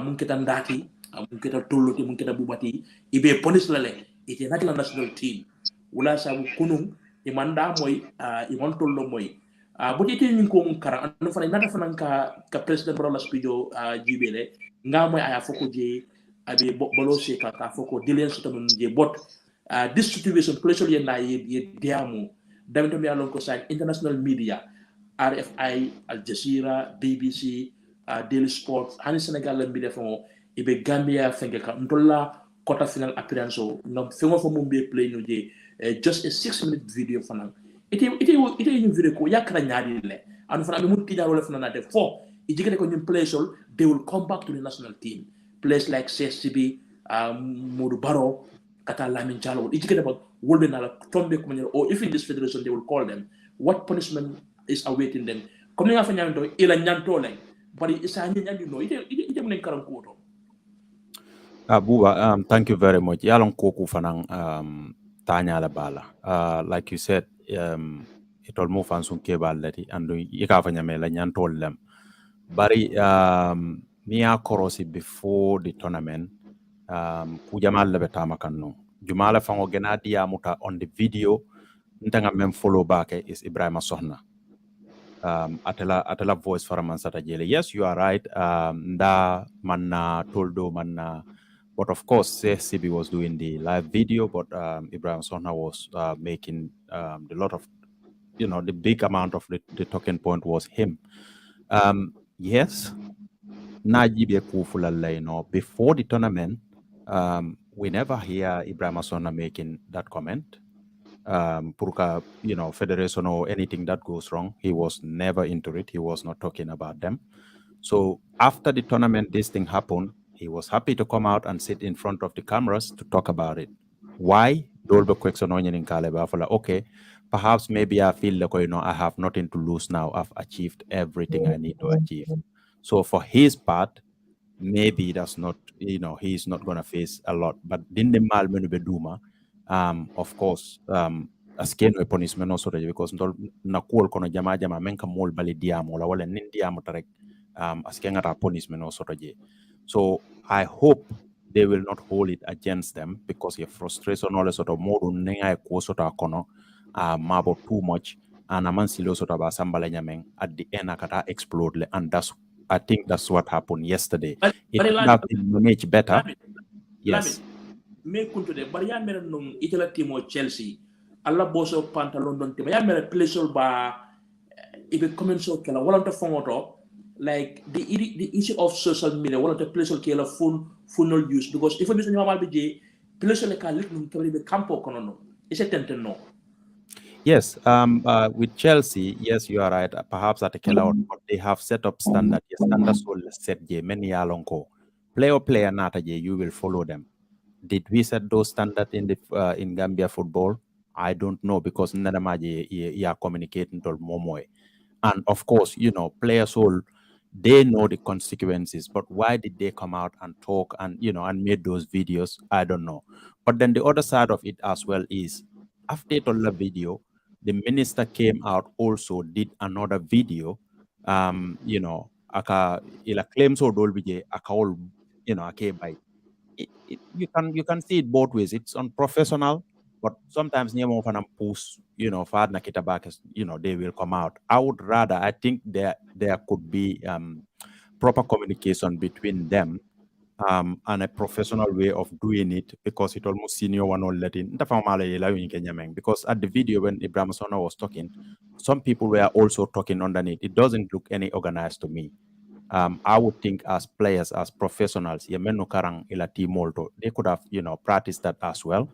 mun kita ndati mun kita toloti mun kita bubati ibe police lale ite nakla national team wala sa kunum imanda moy imon tollo moy but ite ñing ko mun kara anu fanan nata fanan ka president bro la studio jibele nga moy aya foko je abe bolo se ka foko dilen so tan je bot this situation pressure ye na ye diamu damit mi alon ko sa international media RFI Al Jazeera BBC Daily Sport hani Senegal la bi defo ibe Gambia fenge ka ndolla quarter final appearance no fengo fo mum be play no je just a 6-minute video fanan ite ñu video ko yakra ñaari le anu fana be mu tija wala fana na def fo ijigete ko ñu play sol they will come back to the national team players like CSCB Modou Baro kata Lamin Jallow ijigete ba wolbe na la tombe ko or if in this federation they will call them what punishment is awaiting them comme nga fa ñanto ila ñanto lay bari isa ñandi no ite mun karam ko to Buba, thank you very much. Yalong koku fanang tanya la bala. Like you said, it all move on sun kebal leti and ika fanya me la nyantol lem. Bari mia korosi before the tournament kujamal lebe tamakanno. Jumala fango genadi ya muta on the video ntanga mem follow back is Ibrahim Sohna. Atela voice faraman sata jele. Yes, you are right. Nda manna toldo manna. But of course, CB was doing the live video, but Ibrahim Sohna was making the lot of, the big amount of the talking point was him. Yes, Najibe Kufulala, before the tournament, we never hear Ibrahim Asona making that comment. Purka, federation or anything that goes wrong, he was never into it. He was not talking about them. So after the tournament, this thing happened. He was happy to come out and sit in front of the cameras to talk about it. Why? Okay, perhaps maybe I feel like, I have nothing to lose now. I've achieved everything I need to achieve. So for his part, maybe that's not, he's not going to face a lot. But dinde mal menu beduma, of course, asken we punishment also because na kuol kono jama menka mol bali diamo la wala nin diamo tarek asken ata punishment also. So I hope they will not hold it against them because your frustration all sort of more nenga ko sort of kono mabo too much and aman silo sort of asambala nyameng at the end akata explode and I think that's what happened yesterday. It could have been managed better. Yes. Me kunto de bari ya mere num itala timo Chelsea alla boso pantalon don tema ya mere plesol ba ibe commenso kala wala to fongoto like the issue of social media wala to plesol kala full use because if you normal be plesol ka lik num tawli be campo kono no is it no. Yes, with Chelsea, yes, you are right. Perhaps at a killer, but they have set up standard. Yes, standards will set many alonko. Player nata you will follow them. Did we set those standards in Gambia football? I don't know because Nadamaji are communicating to Momoy. And of course, players all they know the consequences, but why did they come out and talk and and made those videos? I don't know. But then the other side of it as well is after the video, the minister came out also did another video. Aka ila claims or dolbije aka all ake by you can see it both ways. It's unprofessional, but sometimes near more of post, fad na kita back, they will come out. I think there could be proper communication between them and a professional way of doing it because it almost senior one all let in. Because at the video when Ibrahim Sona was talking, some people were also talking underneath. It doesn't look any organized to me. I would think as players, as professionals, they could have, practiced that as well.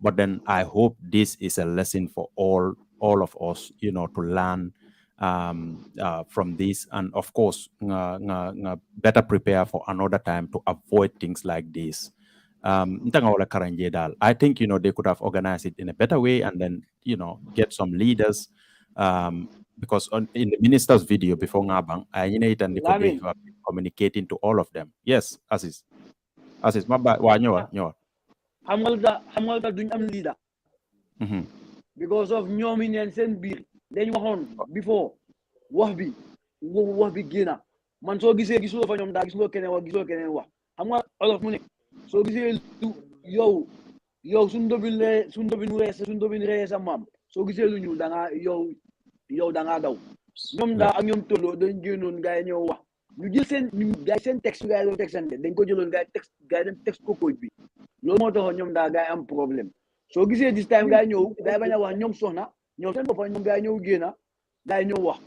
But then I hope this is a lesson for all of us, to learn from this, and of course, better prepare for another time to avoid things like this. I think they could have organized it in a better way, and then get some leaders. Because in the minister's video before Ngabang, I and they have been communicating to all of them. Yes, Asis, my bad. Hamalda duñ am leader. Because of ñoom ñen seen biir dañ waxoon before wax bi génna man soo gisee gisuloo fa ñoom daa gisuloo keneen wax xam nga olof mu ne soo gisee yow suñ dobin ree sa maam soo gisee lu ñuul da nga yow da ngaa daw ñoom daa ak ñoom tolloo dañ génnoon gars yi ñëw wax ñu jël seen texte gars yi doon texte dañ ko jëloon gars yi dem texte ko coach bi loolu moo taxoon ñoom daa gars yi am problème soo gisee this time gars yi ñëw gars yi bañ a wax ñoom soxna ñoom seen boppam ñoom gars yi ñëw génna gars yi ñëw wax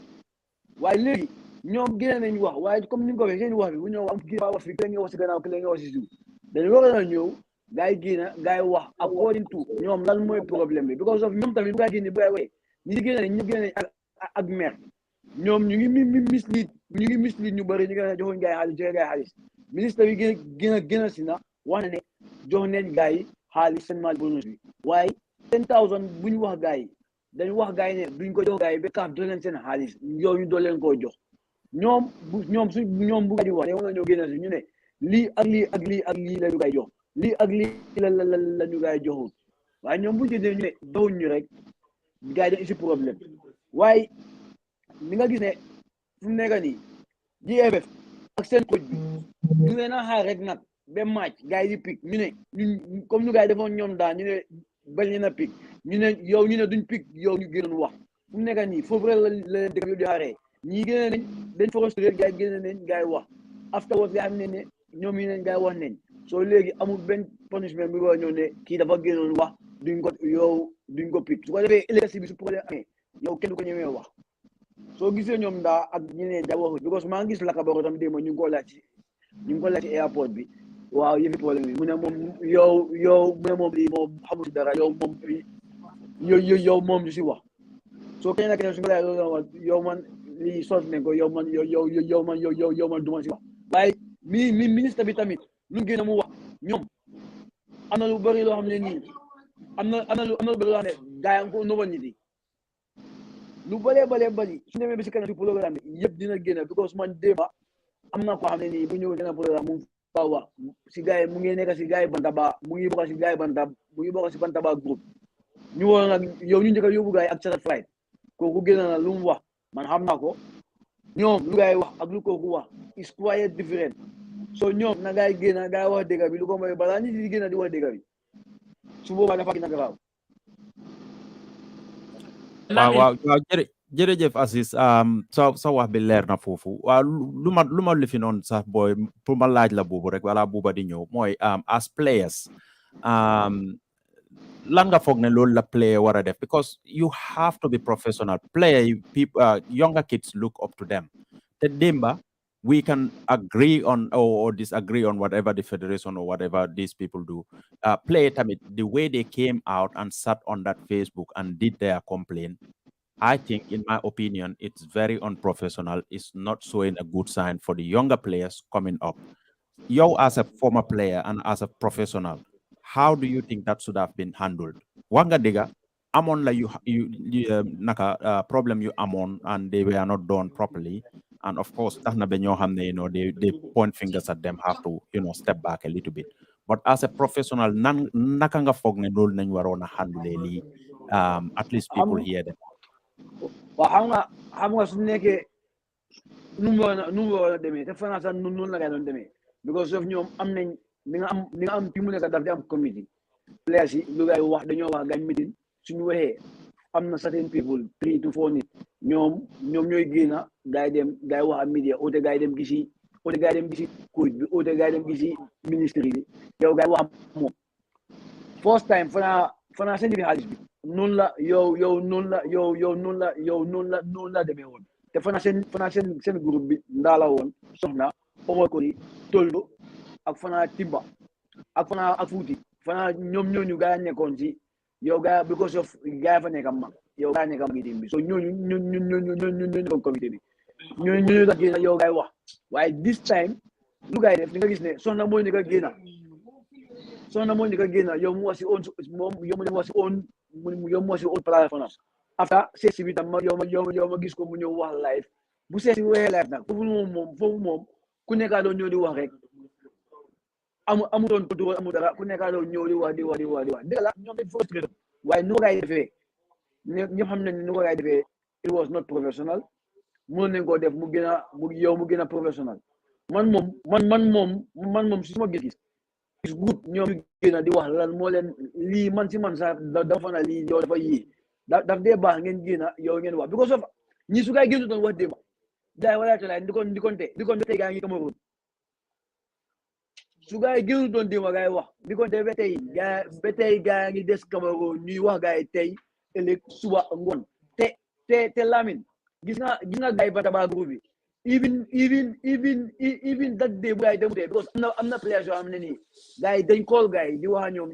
waaye léegi ñoom génne nañ wax waaye comme ni nga ko waxee seen wax bi bu ñëw wax fi ki nga wax si gannaaw ki nga wax si suuf dañu war a ñëw gars yi génna gars yi wax according to ñoom lan mooy problème bi because of ñoom tamit bu gars yi génne bu gars yi ñi génne nañ ak mer ñoom ñu ngi mislead ñu bëri ñu ngi joxoon gars yi xaalis ministre bi gën a si na wax na ne jox neen gars yi xaalis seen mal bonus bi waaye 10,000 bu ñu wax gars yi dañu wax gars yi ne duñ ko jox gars yi ba kaaf doon leen seen xaalis yow ñu doon leen koo jox ñoom bu gars yi wax dañoo nga ñëw génn si ñu ne lii ak lii la ñu gars yi jox lii ak lii la ñu gars yi joxul waaye ñoom bu jëndee ñu ne joxuñ ñu rek gars yi dañ si problème waaye ni nga gis ne fu mu nekk nii GFF ak seen coach bi ñu leen a xaar rek nag ba match gars yi di pick ñu ne ñun comme ñu gars yi defoon ñoom daal ñu ne bañ leen a pick ñu ne duñ pick yow ñu gënoon wax fu mu nekk nii foofu rek la leen dëkk di xaaree ñii génne nañ dañ frustré gars yi génne nañ gars yi wax afterwards nga xam ne ñoom yi nañ gars yi wax nañ soo léegi amul benn punishment bi ñëw ne kii dafa génnoon wax duñ ko pick su ko defee élection bi su problème amee yow kenn du ko ñemee wax soo gisee ñoom daa ak ñeneen daa waxu because maa ngi gis Laka Baro tam démb ñu ngi ko laaj ñu ngi ko laaj ci airport bi waaw yëfi problème bi mu ne moom yow mu ne moom lii moom xamul dara yow moom du si wax soo keneen ak keneen su ma laaj loolu yow man lii sos nañ ko yow man duma si wax waaye ministre bi tamit lu gën a mu wax ñoom am na lu bëri loo xam ne nii am na lu bëri loo xam ne gaa yi ko nëbal nit yi lu bëri su demee bi si kanam si programme bi yëpp dina génn because man démba am na koo xam ne nii bu ñëw dina programme mu fa wax si gaa yi mu ngi nekk si gaa yi Bantaba mu ngi bokk si gaa yi Bantaba groupe ñu woon nag yow ñu njëkk a yóbbu gaa yi ak Saturday Flight kooku génn na lu mu wax man xam naa ko ñoom lu gaa yi wax ak lu kooku wax is quite different so ñoom na gaa yi génn gaa yi wax dëgg bi lu ko mooy balaa nit yi génn di wax dëgg bi su boobaa dafa gën a garaaw waaw jërëjëf Aziz sa wax bi leer na foofu waaw lu ma lifi noonu sax booy pour ma laaj la boobu rek wala buuba di ñëw mooy as players lan nga foog ne loolu la player war a def because you have to be professional player people younger kids look up to them te démba we can agree on or disagree on whatever the federation or whatever these people do player tamit the way they came out and sat on that Facebook and did their complaint I think, in my opinion, it's very unprofessional. It's not showing a good sign for the younger players coming up. You, as a former player and as a professional, how do you think that should have been handled? Wanga diga, amon la you naka problem you amon and they were not done properly. And of course, they point fingers at them, have to step back a little bit. But as a professional, nakanga fogne dol nañ warona handle li at least people hear them. Well, xam nga su nekkee nu mu war a demee te France noonu la ngay doon demee because of ñoom am nañ ni nga am fi mu nekk daf di am committee players yi lu ngay wax dañoo wax gañ meeting suñu waxee am na certain people 3 to 4 nit ñoom ñooy génn gaay wax ak media oote gaay dem gisi coach bi oote gaay dem gisi ministre bi yow gaay wax moom first time fana seen bi xaalis bi noonu la yow noonu la demee woon te fana seen groupe bi ndaa la woon soxna Omar Kori Toldo ak fana Timba ak fana ak Fuuti fana ñoom ñooñu gaa yi nekkoon ci yow gaa because of gaa yi fa nekkam mag yow gaa yi nekkam comité bi so ñooñu nekkoon comité bi ñooñu la génn yow gaa yi wax waaye this time lu gaa yi def di nga gis ne soxna moo nekk génn yow mu wax si own yow mu wax si own plateforme after seesi bi tam yow ma gis ko mu ñëw wax live bu seesi waxee live nag foofu moom ku nekkaa doon ñëw di wax rek amutoon contrôle amu dara ku nekkaa doon ñëw di wax dëgg la ñoom dañ frustré waaye nu ko gaay defee ñëpp xam nañ ne nu ko gaay defee it was not professional mënoon nañ koo def mu gën a professional man moom si suma gis is good ñoom ñu gën a di wax lan moo leen lii man si man sax dafa na lii yow dafa yii daf dee baax ngeen gën a yow ngeen wax because of ñi su gaay gënu doon wax démba daay wala tolay di konte tey gaa ngi Cameroun su gaay gënu doon démba gaay wax di konte ba tey gaa ngi des Cameroun ñuy wax gaay tey ëllëg suba ngoon te Lamine gis nga gaay Bantaba groupe bi even that day bu gaay demutee because am na players yoo xam ne nii gaay dañ call gaay di wax ñoom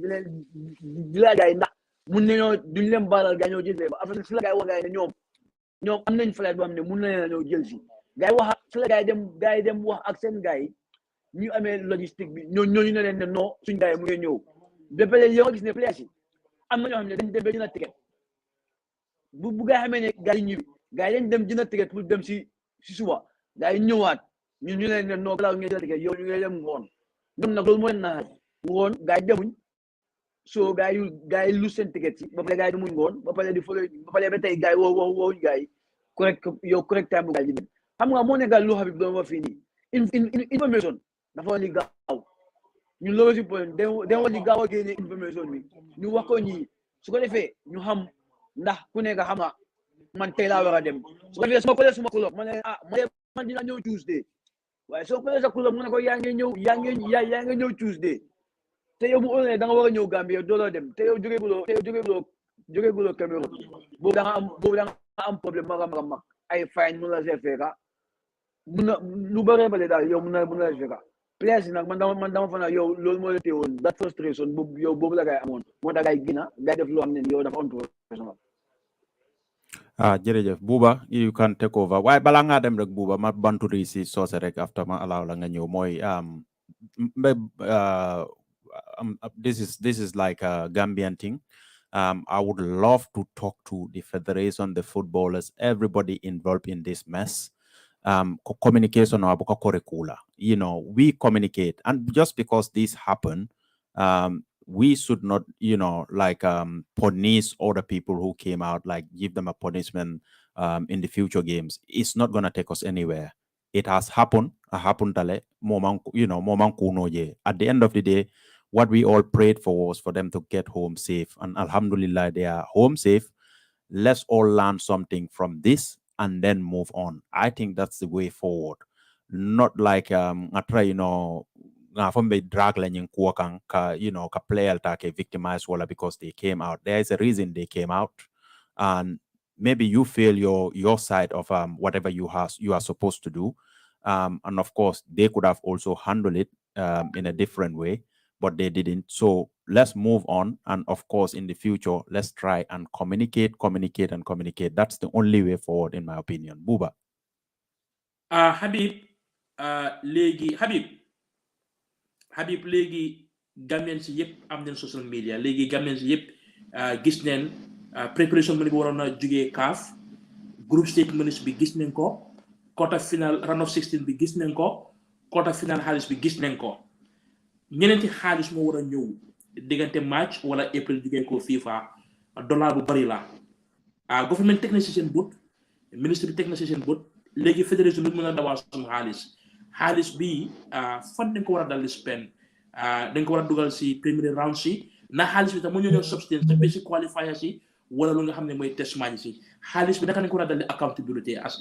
di la gaay ndax mun nañoo duñ leen baalal gaay ñoo jël ba après si la gaay wax gaay ne ñoom am nañ flight boo xam ne mun na leen ñoo jël si gaay wax si la gaay dem wax ak seen gaay ñu amee logistique bi ñooñu ne leen ne non suñ gaay mu ngi ñëw ba pare yow gis ne players yi am na ñoo xam ne dañ dem ba jënd ticket bu gaay xamee ne gaay yi ñibbi gaay dañ dem jënd ticket pour dem si suba gaay yi ñëwaat ñu leen ne non balaa ngeen jënd ticket yow ñu ngi dem ngoon ñoom nag loolu mooy naaj ngoon gaay demuñ so gaay yi lu seen ticket si ba pare gaay yi demuñ ngoon ba pare di follow ba pare ba tey gaay woo gaay yi correct time bu gaay yi dem xam nga moo nekk lu Habib doon wax fii nii information dafa war li gaaw ñun loolu si point da war li gaaw a génne information bi ñu wax ko ñi su ko defee ñu xam ndax ku nekk xam nga man tey laa war a dem su ko defee su ma ko suma club man dina ñëw Tuesday waaye soo ko sa club mu ne ko yaa ngi ñëw Tuesday te yow mu ne da nga war a ñëw Gambia dooloo dem te yow jóge gulo Cameroun boobu da nga am problème mag ay fine mun la see fekka mun na lu bëree bëri daal yow mun na la fekka players nag man dama fa na yow loolu moo leen teewoon that frustration yow boobu la gay amoon moo tax gay gina gay def loo xam ne yow dafa unprofessional. Jërëjëf Buba, you can take over. Waaye balaa ngaa dem rek Buba ma banturi si soose rek after ma allow la nga ñëw mooy this is like a Gambian thing. I would love to talk to the federation, the footballers, everybody involved in this mess. Communication abuka korekula. You know, we communicate, and just because this happened, we should not, you know, like punish other people who came out, like give them a punishment in the future games. It's not gonna take us anywhere. It has happened. Dale, you know, moment kuno ye. At the end of the day, what we all prayed for was for them to get home safe, and Alhamdulillah, they are home safe. Let's all learn something from this and then move on. I think that's the way forward. Not like I try, you know, from the drag learning you know, ka player take victimized wala because they came out. There is a reason they came out, and maybe you feel your side of whatever you are supposed to do, and of course they could have also handled it in a different way, but they didn't. So let's move on, and of course in the future let's try and communicate. That's the only way forward, in my opinion. Buba. Habib léegi Gambian si yëpp am nañ social media léegi Gambian si yëpp gis neen préparation bi waroon na jógee CAF group stage minutes bi gis nañ ko quarter final round of 16 bi gis nañ ko quarter final xaalis bi gis nañ ko ñeneenti xaalis moo war a ñëw diggante match wala April jógee ko FIFA dollar bu bari la government teg na si seen bët ministre bi teg na si seen bët léegi fédération bi mën a dawaa sum xaalis bi fan dañ ko war a daldi spend dañ ko war a dugal si premier round si na xaalis bi tam mu ñëw substance te basic qualifier si wala lu nga xam ne mooy test match si xaalis bi naka nañ ko war a daldi accountability as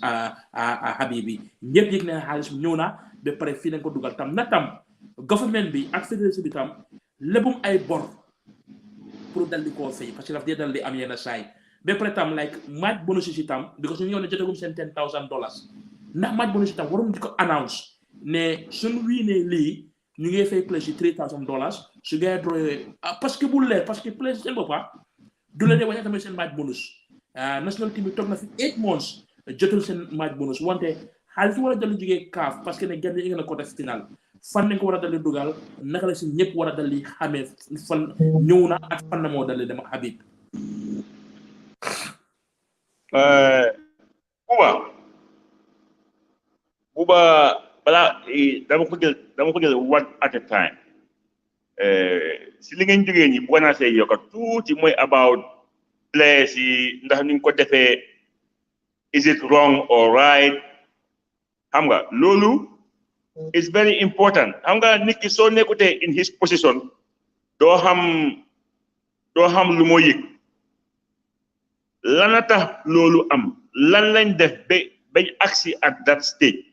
Habib bi ñëpp yëg ne xaalis bi ñëw na ba pare fii nañ ko dugal tam na tam government bi ak fédération bi tam lebum ay bor pour daldi koo fay parce que daf dee daldi am yenn saay ba pare tam like match bonus si tam because ñu ñëw ne jotagum seen $10,000 ndax match bonus si tam warum di ko announce ne suñ wiinee lii ñu ngi fay pledge yi $3,000 su gars yi droyee parce que bu leer parce que pledge seen boppa du la dee wàññi tamit seen match bonus national team bi toog na fi 8 months jotul seen match bonus wante xaalis war a dali jógee CAF parce que ne Gambia yi nga na côté final fan nañ ko war a dali dugal naka la si ñëpp war a dali xamee fan ñëw na ak fan na moo dali dem Habib. Buba bala dama ko jël one at a time si li ngeen jógee ñi bu naa see yokka tuuti mooy about players yi ndax ni ñu ko defee is it wrong or right xam nga loolu is very important xam nga nit ki soo nekkutee in his position doo xam lu moo yëg lana tax loolu am lan lañ def bañ agsi at that stage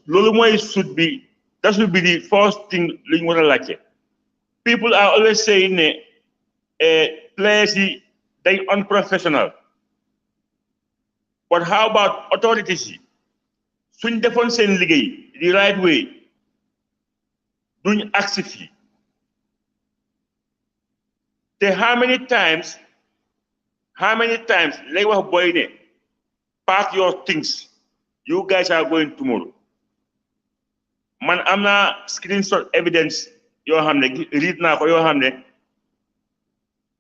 loolu mooy that should be the first thing li ñu war a laajte. People are always saying ne players yi they unprofessional, but how about authorities yi suñ defoon seen liggéey the right way duñ agsi fii te how many times lay wax boy ne pack your things, you guys are going tomorrow. Man am na screenshot evidence yoo xam ne read naa ko yoo xam ne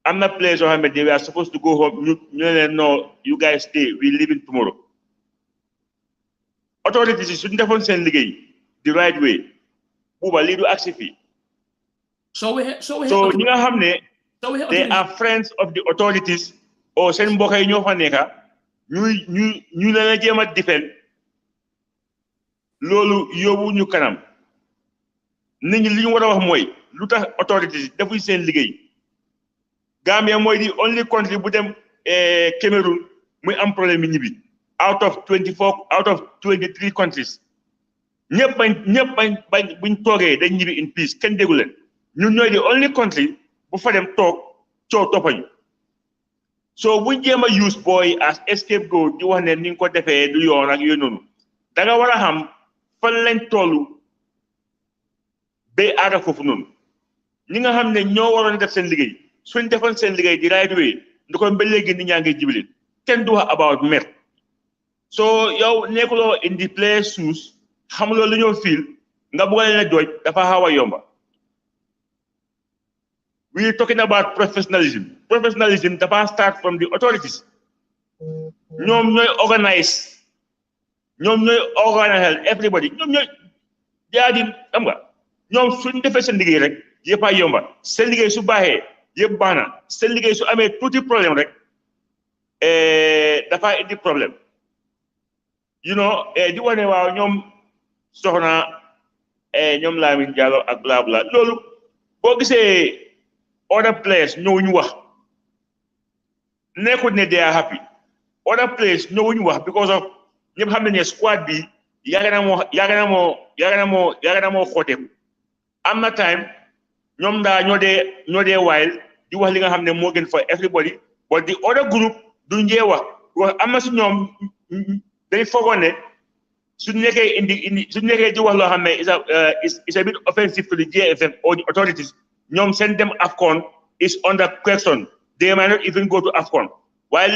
am na players yoo xam ne they were supposed to go home ñu leen no you guys stay, we leaving tomorrow. Authorities yi suñu defoon seen liggéey the right way buuba lii du agsi fii so ñi nga xam ne they are friends of the authorities o seen mbokk yi ñoo fa nekka ñu leen a jéem a defend loolu yóbbu ñu kanam nit ñi li ñu war a wax mooy lu tax authorities defuñ seen liggéey. Gambia mooy the only country bu dem Cameroon muy am problème yi ñibbi out of 23 countries ñëpp bañ buñ toogee dañ ñibbi in peace kenn déggu leen ñun ñooy the only country bu fa dem toog coow toppañu so buñ jéem a use boy as scapegoat di wax ne ni nga ko defee du yoon ak yooyu noonu da nga war a xam fan lañ tollu bay aada foofu noonu ñi nga xam ne ñoo waroon def seen liggéey suñ defoon seen liggéey di right way ndi ko ba léegi nit ñaa ngi jibilin kenn du wax about mer so yow nekkuloo in the play shoes xamuloo lu ñoo fiil nga bëgg leen a jooj dafa xaw a yomba we talking about professionalism dafa start from the authorities ñoom ñooy organize everybody ñoom ñooy jaadi xam nga ñoom suñ defee seen liggéey rek yëpp a yomba seen liggéey su baaxee yëpp baax na seen liggéey su amee tuuti problème rek dafa indi problème you know di wane waaw ñoom soxna ñoom Lamin Jallow ak bla bla loolu boo gisee other players ñëwuñu wax nekkul ne they are happy other players ñëwuñu wax because of ñëpp xam ne squad bi yàgg na moo xooteeku am na time ñoom daa ñoo dee wild di wax li nga xam ne moo gën for everybody but the other group duñ njee wax am na si ñoom dañ foogoon ne su nekkee di wax loo xam ne is a bit offensive to the JFF or the authorities ñoom seen dem AFCON is under question they might not even go to AFCON waaye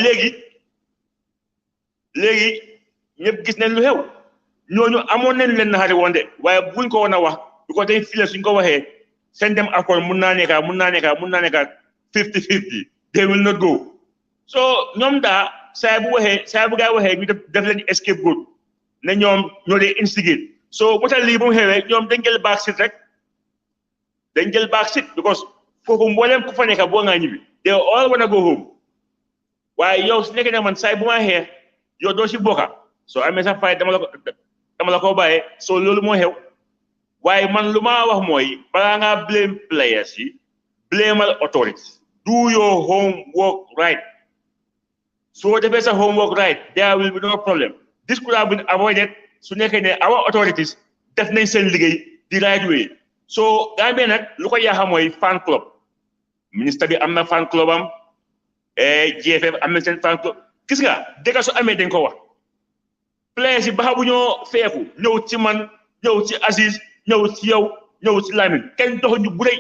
léegi ñëpp gis nañ lu xew ñooñu amoon nañ leen naxari woon de waaye buñ ko woon a wax because dañ file suñ ko waxee seen dem AFCON mun naa nekka 50-50 they will not go so ñoom daa saa bu gaa waxee ñu def leen escape goat ne ñoom ñoo dee instigate so bu tax lii bu mu xewee ñoom dañ jël back seat rek because foofu mbooleem ku fa nekka boo ngaa ñibbi they all wanna go home waaye yow su nekkee ne man saa bu ma xeex yow doo si bokka soo amee sa fay dama la ko bàyyee so loolu moo xew waaye man lu ma wax mooy balaa ngaa blame players yi blameal authorities do your homework right so defee sa homework right there will be no problem this could have been avoided su nekkee ne our authorities def nañ seen liggéey the right way so Gambia nag lu ko yaaxa mooy fan club ministre bi am na fan club am GFF am na seen fan club gis nga dëgg su amee dañ ko wax players yi baxa bu ñoo feeku ñëw ci man ñëw ci Aziz ñëw ci yow ñëw ci Lamin kenn doxuñu bu rëy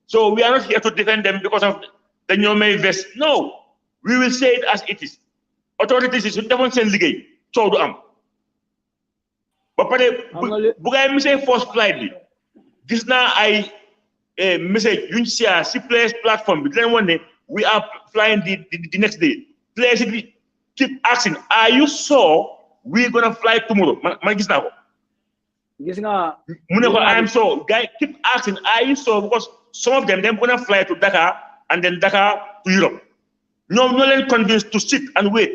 so we are not here to defend them because of dañoo may vest no we will say it as it is authorities yi suñu defoon seen liggéey coow du am ba pare bu ngay misee first flight bi gis naa ay message yuñ share si players platform bi di leen wan ne we are flying the next day players bi keep asking are you sure we gonna fly tomorrow man gis naa ko gis nga mu ne ko I am sure guys keep asking are you sure because some of them gonna fly to Dakar and then Dakar to Europe ñoom ñoo leen convinced to sit and wait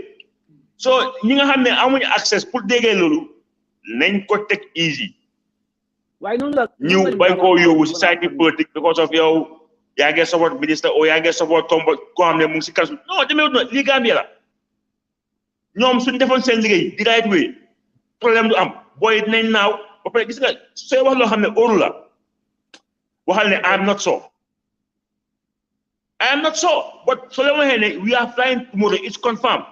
so ñi nga xam ne amuñu access pour déggee loolu nañ ko teg easy waaye noonu la ñu bañ koo yóbbu society politique because of yow yaa ngi support ministre o yaa ngi support combo koo xam ne mu ngi si kasu non demeewut na lii Gambia la ñoom suñ defoon seen liggéey di right way problème du am booy dinañ naaw ba pare gis nga sooy wax loo xam ne óoru la waxal ne I am not sure but so leen waxee ne we are flying tomorrow it's confirmed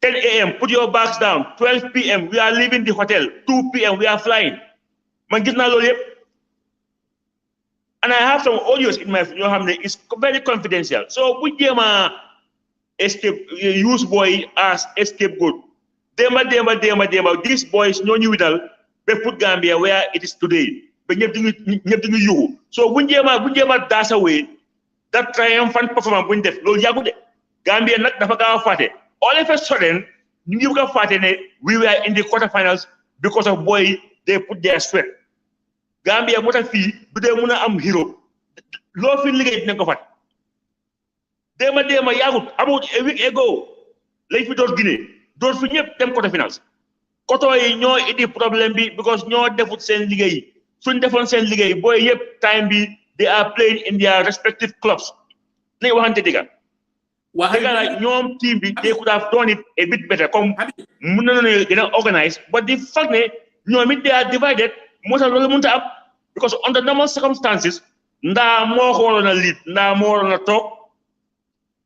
10 a.m. put your bags down 12 p.m. we are leaving the hotel 2 p.m. we are flying man gis naa loolu yëpp and I have some audios in my yoo xam ne it's very confidential so bu jéem a escape use boy as scapegoat démba these boys ñoo ñu wital ba put Gambia where it is today ba ñëpp di ñu yuxu so bu jéem a daas away that triumphant performance bu ñu def loolu yàggu de Gambia nag dafa gaaw a fàtte all of a sudden ñu ngi bëgg a fàtte ne we were in the quarterfinals because of boy they put their sweat Gambia moo tax fii du dee mun a am hero loo fi liggéey dinañ ko fàtte déema yaagut about a week ago lañ fi door Guinée door fi ñëpp dem quarterfinals koto yi ñoo indi problème bi because ñoo defut seen liggéey suñ defoon seen liggéey booy yëpp time bi they are playing in their respective clubs nañ waxante dëgga dëgga la ñoom team bi they could have done it a bit better comme mun na noonu gën a organise but the fact ne ñoom it they are divided moo tax loolu mënut a am because under normal circumstances ndaa moo ko waroon a lead ndaa moo waroon a toog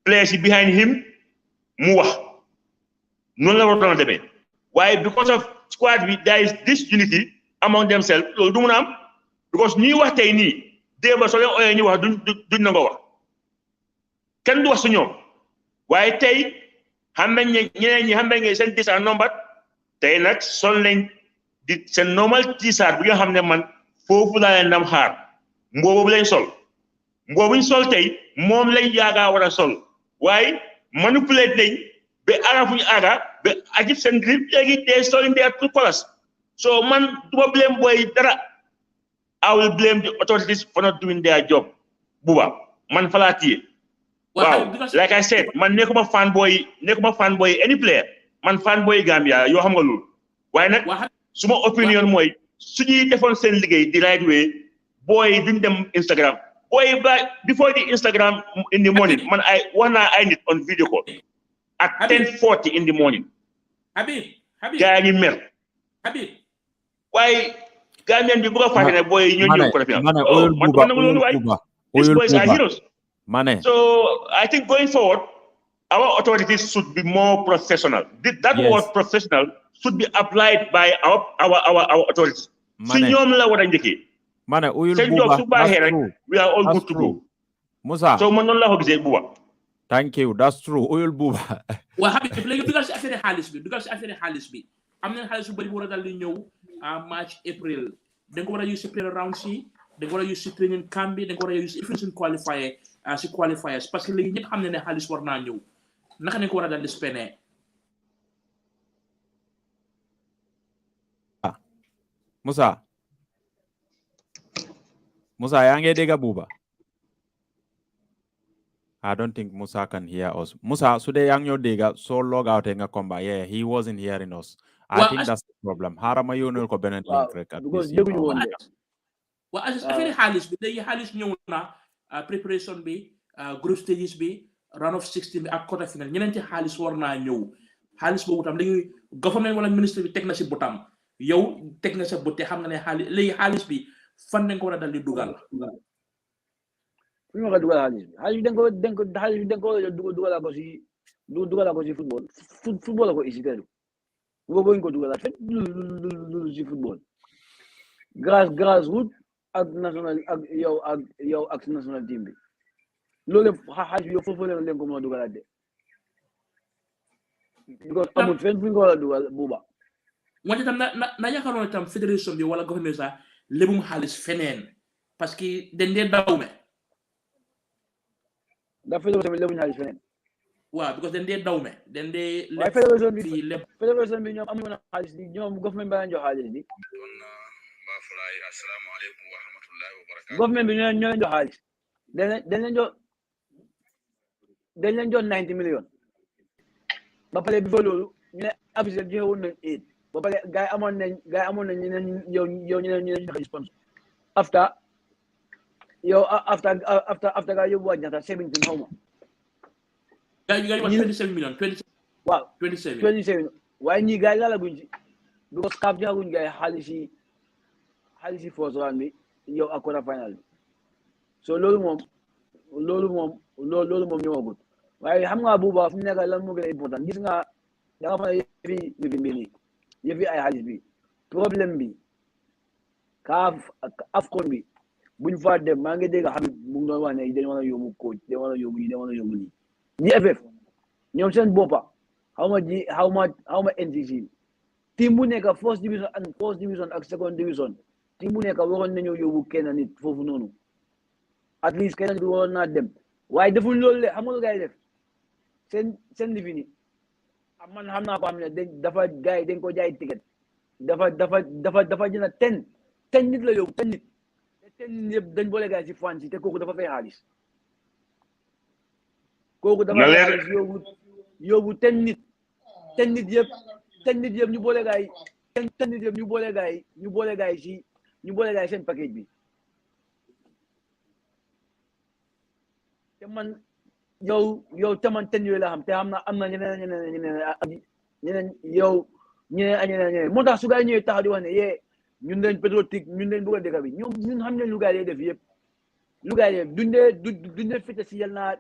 players yi behind him mu wax noonu la waroon a demee waaye because of squad bi there is this unity among themselves loolu du mun a am because ñi wax tey nii démb soo leen ooyee ñu wax duñ na nga wax kenn du wax su ñoom waaye tey xam nañ ne ñeneen ñi xam nañ ne seen disa nombat tey nag sol nañ di seen normal t-shirt bi nga xam ne man foofu laa leen dam xaar mboobu lañ sol mboobuñ sol tey moom lañ yaagaa war a sol waaye manipulate nañ ba aga fuñu aga ba ajib seen grip léegi they showing their true colors so man duma blame boy dara I will blame the authorities for not doing their job buba man falaatiye wow like I said man nekkuma fanboy any player man fanboy Gambia yoo xam nga loolu waaye nag suma opinion mooy suñuy defoon seen liggéey the right way boy duñ dem Instagram boy before the Instagram in the morning man I need on video call at 10:40 in the morning Habib gaa ngi mer waaye Gambian bi bu ko fàtte ne boy ñoo ko def man loolu waaye these boys are heroes so I think going forward our authorities should be more professional that word professional should be applied by our authorities si ñoom la war a njëkkee seen job su baaxee rek we are all good to go Musa so man noonu la ko gisee Buba thank you that's true oyul Buba waa Habib léegi dugal si affaire xaalis bi am nañ xaalis bu bëri bu war a dal di ñëw March April da nga ko war a use si player round si da nga ko war a use si training camp bi da nga ko war a use si even si qualifiers parce que léegi ñëpp xam ne xaalis war naa ñëw naka nañ ko war a dal di spendee Musa yaa ngi dégg Buba I don't think Musa can hear us Musa su dee yaa ngi ñoo dégg soo log out nga combat he wasn't hearing us I think that's the problem harama yónneel ko beneen link rek waa affaire xaalis bi léegi xaalis ñëw na préparation bi group stages bi round of 16 bi ak quarter final ñeneen ci xaalis war naa ñëw xaalis boobu tam léegi government wala ministre bi teg na si botam yow teg na sa bot te xam nga ne xaalis bi fan nañ ko war a dal di dugal fu ñu ko dugal xaalis bi dañ ko dugal ko si football la ko isi teelu boo ko dugal fet lu si football grassroots ak national ak yow ak national team bi loolu xaalis bi yow foofu leen ko mën a dugalaat de because amul fenn fu ñu ko war a dugal Buuba wante tam na yaakaaroon tam fédération bi wala government sax lebum xaalis feneen parce que dañ dee dawme ndax fédération bi lebuñu xaalis feneen waaw because dañ dee dawme dañ dee waaye fédération bi ñoom amuñu woon xaalis bi ñoom government bi leen jox xaalis bi asalaamaaleykum wa rahmatullahi wa barakatuh government bi ñoo leen jox xaalis dañ leen jox 90 millions ba pare bi fa loolu ñu ne officiel joxe woon nañ 8 ba pare gars yi amoon nañ ñeneen yow ñeneen joxe sponsor after ga yóbbu waaj ñaata 17 xaw ma gars yi 27 millions 27 waaw 27 waaye ñii gars yi laalaguñ ci because CAF joxaguñ gars yi xaalis yi first round bi yow ak quarter final bi so loolu moom ñëwagul waaye xam nga Buuba fu mu nekk lan moo gën a important gis nga da nga fa yëfi ay xaalis bi problème bi CAF ak AFCON bi buñ fa dem maa ngi dégg xam mu ngi doon wax ne dañu war a yóbbu coach dañu war a yóbbu nii ñi FF ñoom seen boppa xaw ma NCC team bu nekk first division ak second division team bu nekk waroon nañoo yóbbu kenn nit foofu noonu at least kenn nit waroon naa dem waaye deful loolu de xam nga lu gars yi def seen lifi ni man xam naa ko xam ne dafa gars yi dañ ko jaay ticket dafa jënd ten nit la yóbbu ten nit yëpp dañ boole gars yi si fan si te kooku dafa fay xaalis kooku dafa fay xaalis yóbbu ten nit yëpp ñu boole gars yi ten nit yëpp ñu boole gars yi seen package bi te man yow te man ten yooyu la xam te am na ñeneen moo tax su gaa yi ñëwee taxaw di wax ne yee ñun leen patriotique ñun leen bëgg a dëkk bi ñun xam ne lu gaa yi def yëpp dundee fecc si yàlla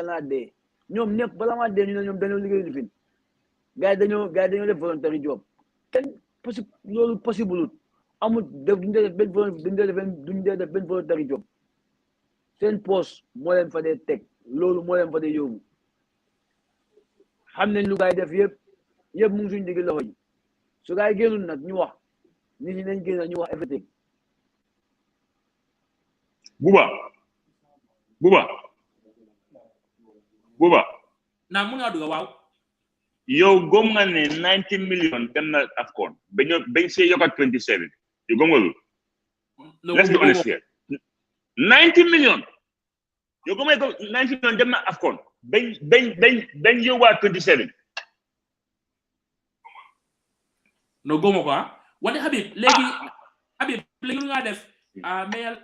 naa dee ñoom ñëpp bala maa dee ñu ne ñoom dañoo liggéey li fin gaa yi dañoo def voluntary job kenn loolu possible amul duñ def benn voluntary job seen poste moo leen fa dee teg loolu moo leen fa dee yóbbu xam nañ lu gaay def yëpp mu ngi suñu digg loxo yi su gaay génnul nag ñu wax nit ñi nañ génn ñu wax everything Buba na mun nga duga waaw yow gom nga ne 90 million dem na AFCON bañ see yokkat 27 you gom nga lu let's be honest here 90 million yow gom nga 90 million dem na AFCON bañ yóbbuwaat 27 no gomo ko wante Habib léegi lu nga def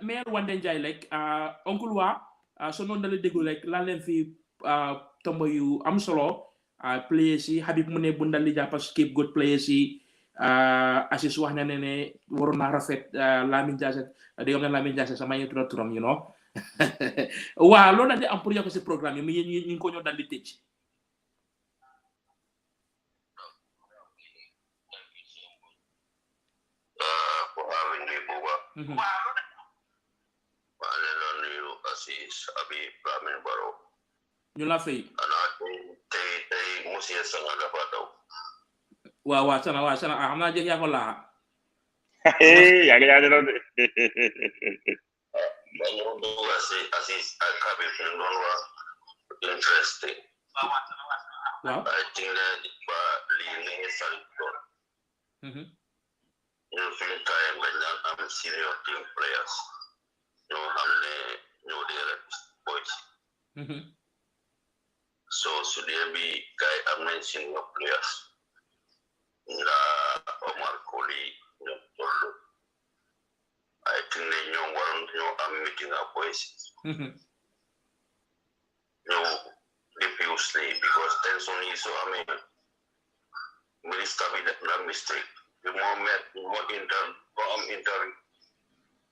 mayor Wande Njie like oncle wa so noonu dala déglu like lan leen fi tombo yu am solo players yi Habib mu ne bundal li jàppa scapegoat players yi Assis wax na ne waroon naa rafet Lamin Jaase dégg nga Lamin Jaase sama ñu turam you know waaw loolu daal di am pour yokk si programme yi mu ñu ngi ko ñoo dal di tëj ñu la fay tey monsieur Sanga dafa daw waaw sana xam naa jëf yaa ko laa yaa de man do Assis ak Habib ñu doon wax interesting waaw I think that ba li ne sal doon ñu fi time ba ñaan am senior team players ñoo xam ne ñoo di rek boys so su dee bi kay am nañ senior players nga Omar Koli ñoo tollu I think ne ñoo waroon ñoo am meeting ak boys ñoo diffusely because tension yi so amee minister bi def na mistake bi moo inter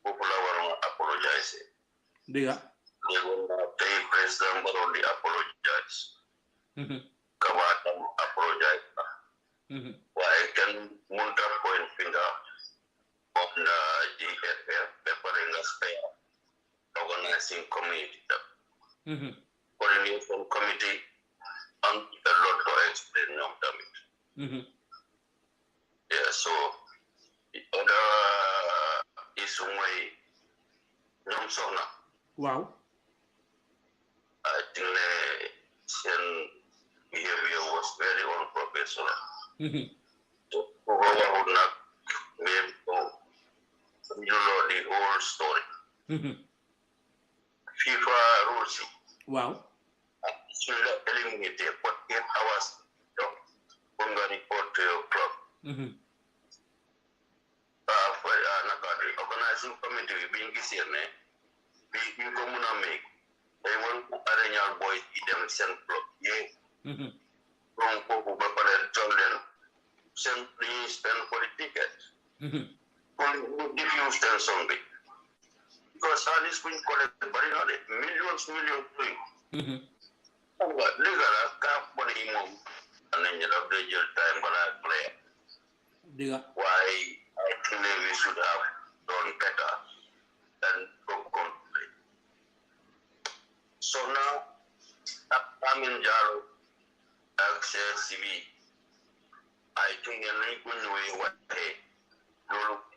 foofu la waroon apologize diga tey président waroon di apologize kabaatam apologize waaye kenn mënta point finger of the GFF preparing a spare organizing committee coordination committee and a lot to explain ñoom tamit yeah so the other issue mooy ñoom soxna waaw I think seen behavior was very unprofessional so ko waxul nag mais you know the whole story FIFA rules waaw should not eliminate for 8 hours from the report to your club for organizing committee being gisee ne bi ñu ko mën a make they want to arrange our boys in them send club donc kooku ba pare jox leen seen li ñuy spend for the ticket pour diffuse tension bi because xaalis buñ collecte bari na de millions yooyu xam nga léegi la kaa bon yi moom am nañ ne daf day jël time balaa player diga waaye I think we should have done better than to complain. So now, Amin Jalo, access CV, I think a little way what hey,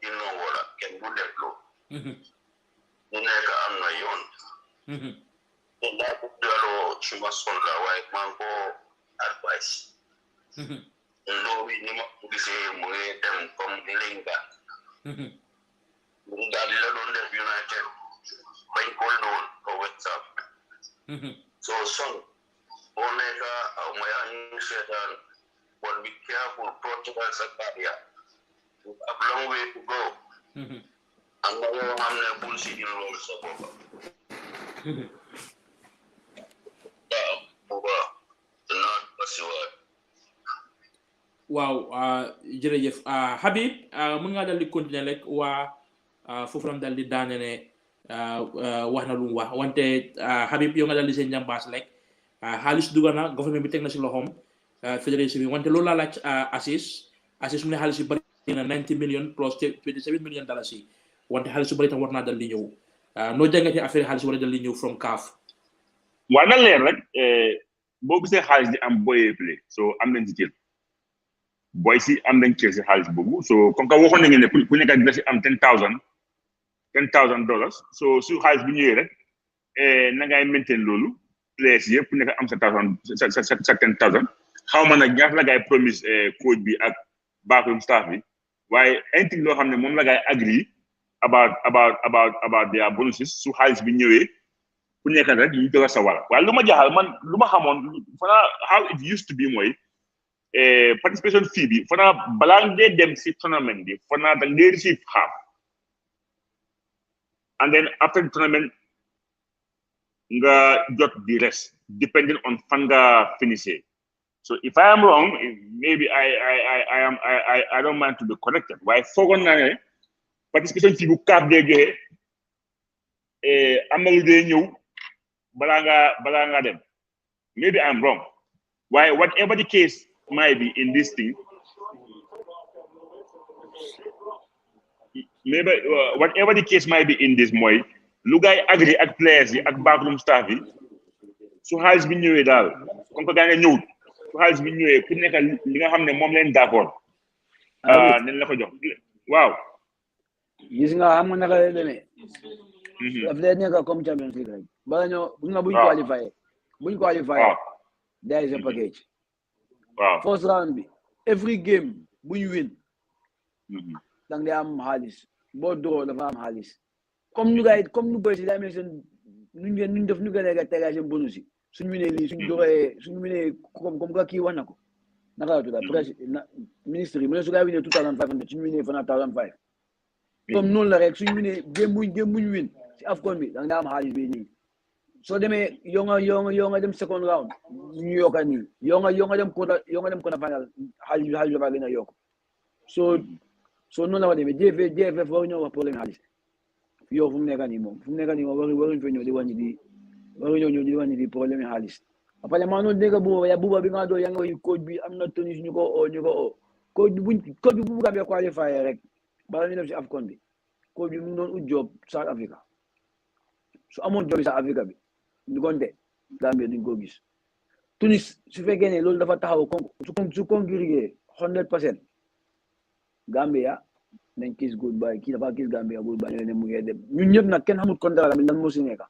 you know what can do that low. Neka am na yon. Ina Jalo Chimasonga white man go advice. No, we need to say more than from Linga. Dalila don't have United by gold on for WhatsApp. So, son, Onega, my young Satan, but be careful, protocol Sakaria. A long way to go. And now I'm not bullshit in all support. Not password. waaw jërëjëf Habib mën nga dal di continuer rek waa foofu lam dal di daane ne wax na lu mu wax wante Habib yow nga dal di seen njàmbaas rek xaalis dugal na government bi teg na si loxoom fédération bi wante loolu laa laaj Assis mu ne xaalis yu bari 90 million plus 27 million dollars yi wante xaalis su bari tam war naa dal di ñëw noo jàngatee affaire xaalis war a dal di ñëw from CAF. waa na leer rek boo gisee xaalis di am boy play so am nañ ci cër boy si am nañ cër si xaalis boobu so comme que waxoon nañu ne ku nekk dina si am $10,000 so su xaalis bu ñëwee rek na ngay maintain loolu players yëpp ku nekk am sa $10,000 xaw ma nag ñaata la ngay promise coach bi ak backroom staff bi waaye anything loo xam ne moom la ngay agree about their bonuses su xaalis bi ñëwee ku nekk rek ñu joxe sa wàll waaye lu ma jaaxal man lu ma xamoon fanaa how it used to be mooy participation fee bi fanaa balaa ngeen dem si tournament bi fanaa da ngeen receive half and then after the tournament nga jot the rest depending on fan nga finissé. So if I am wrong, maybe I don't mind to be corrected. Why fogon na participation fee bu CAF de joxe am na lu dee ñëw balaa nga dem. Maybe I'm wrong. Why whatever the case might be in this thing, maybe whatever the case might be in this mooy lu gaay agree ak players yi ak backroom staff yi su xaalis bi ñëwee daal comme que gaa nga ñëwut su xaalis bi ñëwee ku nekk li nga xam ne moom leen d'accord nañ la ko jox waaw gis nga xam nga naka lay demee daf lay nekk comme Champions League rek bala ñoo buñ qualifié there is a package waaw first round bi every game buñ win dang day am xaalis boo draw dafa am xaalis comme ñu boy si daa mel seen nuñ def ñu gën a tegaat seen bonus yi suñ winee lii suñ winee comme que kii wax na ko naka la tudda ministre yi mu ne su gaa winee 2,500 suñ winee fana 1,500 comme noonu la rek suñ winee game buñ win si AFCON bi dang daa am xaalis bi nii soo demee yoo nga dem second round ñu yokka nii yoo nga dem quarter final xaalis dafa gën a yokk so noonu la ma demee JFF waru ñoo wax problème xaalis yow fu mu nekk nii moom waruñ fa ñëw di wàññi di problème xaalis après maa noonu dégg buuba bi nga doon yaa ngi wax coach bi am na tennis ñu ko oo coach bi bu Gambia qualifié rek bala ñu dem si AFCON bi coach bi mu doon ut job South Africa su amoon job South Africa bi du gonte Gambia duñ ko gis Tunis su fekkee ne loolu dafa taxaw su congrégé 100% Gambia nañ kiss goodbye kii dafa kiss Gambia goodbye ne mu ngi dem ñun ñëpp nag kenn xamul contrat bi lan moo si nekk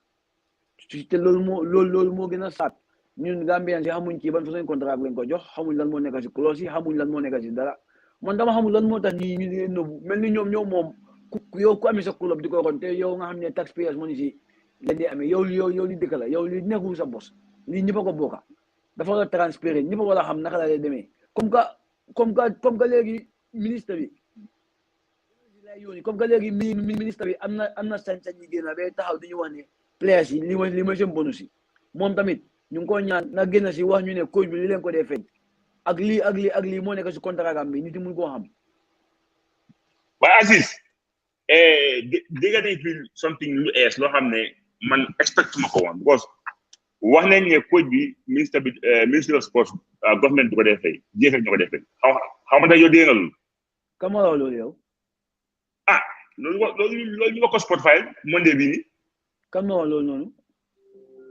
te loolu moo gën a saat ñun Gambian si xamuñ kii ban façon contrat lañ ko jox xamuñ lan moo nekk si clause yi xamuñ lan moo nekk si dara man dama xamul lan moo tax ñu di nëbbu mel ni ñoom moom yow ku amee sa club di ko waxoon te yow nga xam ne taxpayers money si leen di amee yow li dëkk la yow li nekkul sa bos lii ñëpp a ko bokka dafa war a transparent ñëpp a war a xam naka la lay demee comme que léegi ministre bi comme que léegi ministre bi am na sañ-sañ yi génn ba taxaw di ñu wax ne players yi li ma seen bonus yi moom tamit ñu ngi ko ñaan na génn si wax ñu ne coach bi li leen ko dee feeñ ak lii moo nekk si contrat am bi nit yi mun koo xam. waaye Aziz dégg nañ fi something lu ees loo xam ne man expect ma ko woon because wax nañ ne coach bi ministre of sports government du ko dee fay JFF ñu ko dee fay xaw ma ndax yow dégg nga loolu. ka ma wax loolu yow. loolu ñu wax ko Spotify Monday bii nii. kan ma wax loolu noonu.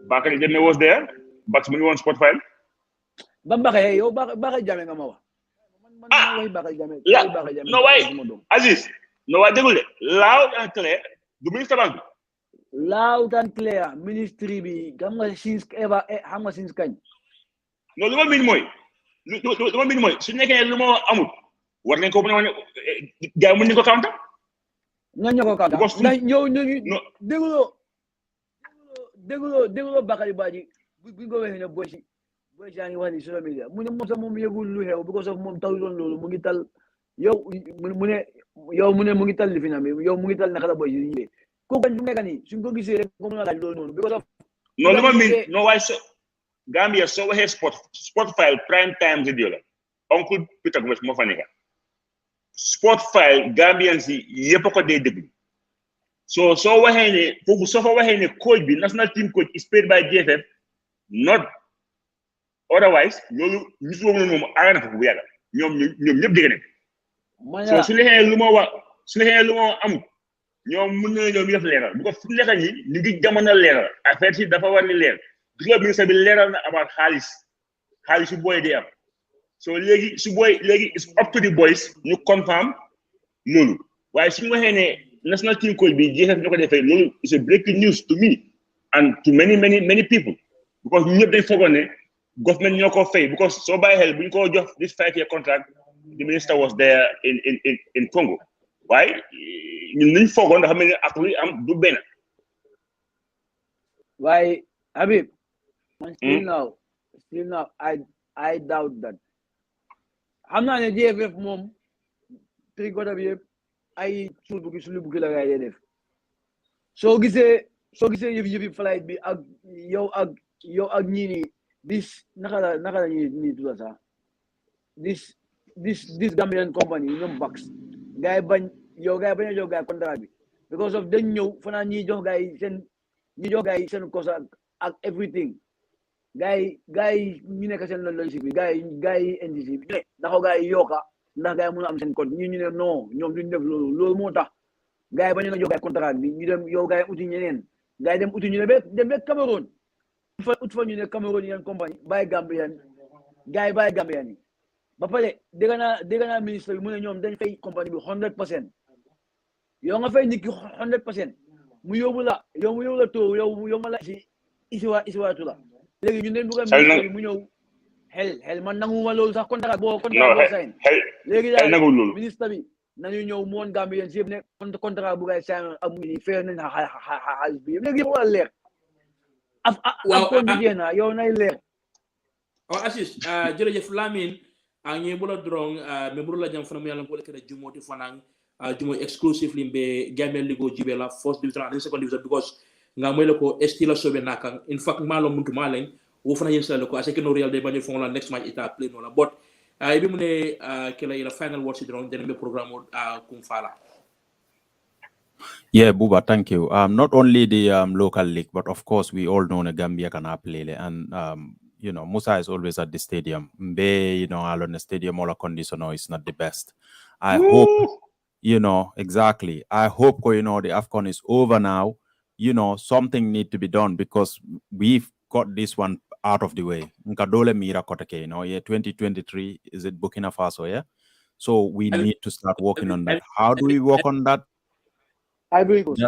Bakary Jammeh was there Bax mu ngi woon Spotify. ba Bakary yow Bakary Jammeh nga ma wax. man way Bakary Jammeh. no way Aziz no way déglu de loud and clear du ministre banque. loud and clear ministry bi xam nga since kañ. non lu ma miin mooy su nekkee lu ma amul war nañ ko mën a wane gars yi mën nañu ko kawanta. ñoo ko kawanta ndax ñëw ñu dégloo Bakary Badji bu ko waxee ne boy si yaa ngi wax ni social media mu ne moom sax moom yëgul lu xew because of moom taw doon loolu mu ngi tal yow mu ngi tal li fi na yow mu ngi tal naka la boy si ñëwee kooku bu nekk nii suñ ko gisee rek ko mën a laaj loolu noonu because of non lu ma miin non waaye Gambia soo waxee Spotify prime time radio la oncle Peter Gomes moo fa nekk Spotify Gambian si yëpp ko dee déglu soo waxee ne foofu soo fa waxee ne coach bi national team coach is paid by JFF not otherwise loolu ñu si woon moom aar na foofu bu yàgg ñoom ñëpp dégg nañ Maya. So su neexee lu ma wax su neexee lu ma am ñoom mën nañu ñoom def leeral because fu nekk ñi ñu ngi jamono leeral affaire si dafa war ni leer gis nga ministre bi leeral na about xaalis su booy di am so léegi su booy léegi it's up to the boys ñu confirm loolu waaye suñu waxee ne national team coach bi jeexal ñu ko defee loolu is a breaking news to me and to many people because ñëpp dañ foogoon ne government ñoo ko fay because soo bàyyi xel bu ñu ko jox this 5-year contract the minister was there in Congo waaye ñun liñ foogoon dafa mel ni ak luy am du benn. waaye Habib man still now I doubt that xam naa ne GFF moom tri gota bi yëpp ay sulu bukki la ngay def soo gisee yëfi flight bi ak yow ak ñii ni this naka la ñii tuda sax this Gambian company ñoom Bax gars yi bañ a jox gars yi contrat bi because of dañ ñëw fanaa ñi jox gars yi seen cost ak everything gars yi ñu nekk seen logistique bi gars yi NDC bi ndax gars yi yokka ndax gars yi mën a am seen compte ñu ne non ñoom duñ def loolu moo tax gars yi bañ a jox gars yi contrat bi ñu dem yow gars yi uti ñeneen gars yi dem uti ñu ne dem ba Cameroun ut fa ñu ne Cameroun yeneen compagnie bàyyi Gambian gars yi bàyyi Gambian yi ba pare dégg naa ministre bi mu ne ñoom dañ fay compagnie bi 100% yow nga fay nit ki 100% mu yóbbu la too yow ma la isiwaatu la léegi ñu ne bëgg a ministre bi mu ñëw xel man nanguma loolu sax contrat boo sign léegi daal ministre bi nañu ñëw mu woon Gambien si yëpp ne contrat bu ngay sign ak mu ngi fee nañ xaalis bi léegi yëpp war a leer ak kon bi na yow nay leer Assis jërëjëf Lamine ñi bula drong me bula jam fana mu yalla ko lekere jumoti fanang jumo exclusively be Gambian Ligo jibe la first division and second division because nga moy ko estila sobe nakang in fact malo muntu malen wo fana yensal ko aseke no real de bañu fon la next match ita play no la but bi mu ne kila ila final word si drong den be programme kum fala. Yeah, Buba, thank you. Not only the local league, but of course we all know the Gambia can play, and you know, Musa is always at the stadium. Mbe, you know, alone the stadium all condition is not the best. I hope, you know, exactly. I hope, you know, the AFCON is over now. You know, something need to be done because we've got this one out of the way. Nkadole mira kotake, you know, yeah, 2023 is it Burkina Faso, yeah? So we need to start working on that. How do we work on that? Ivory Coast.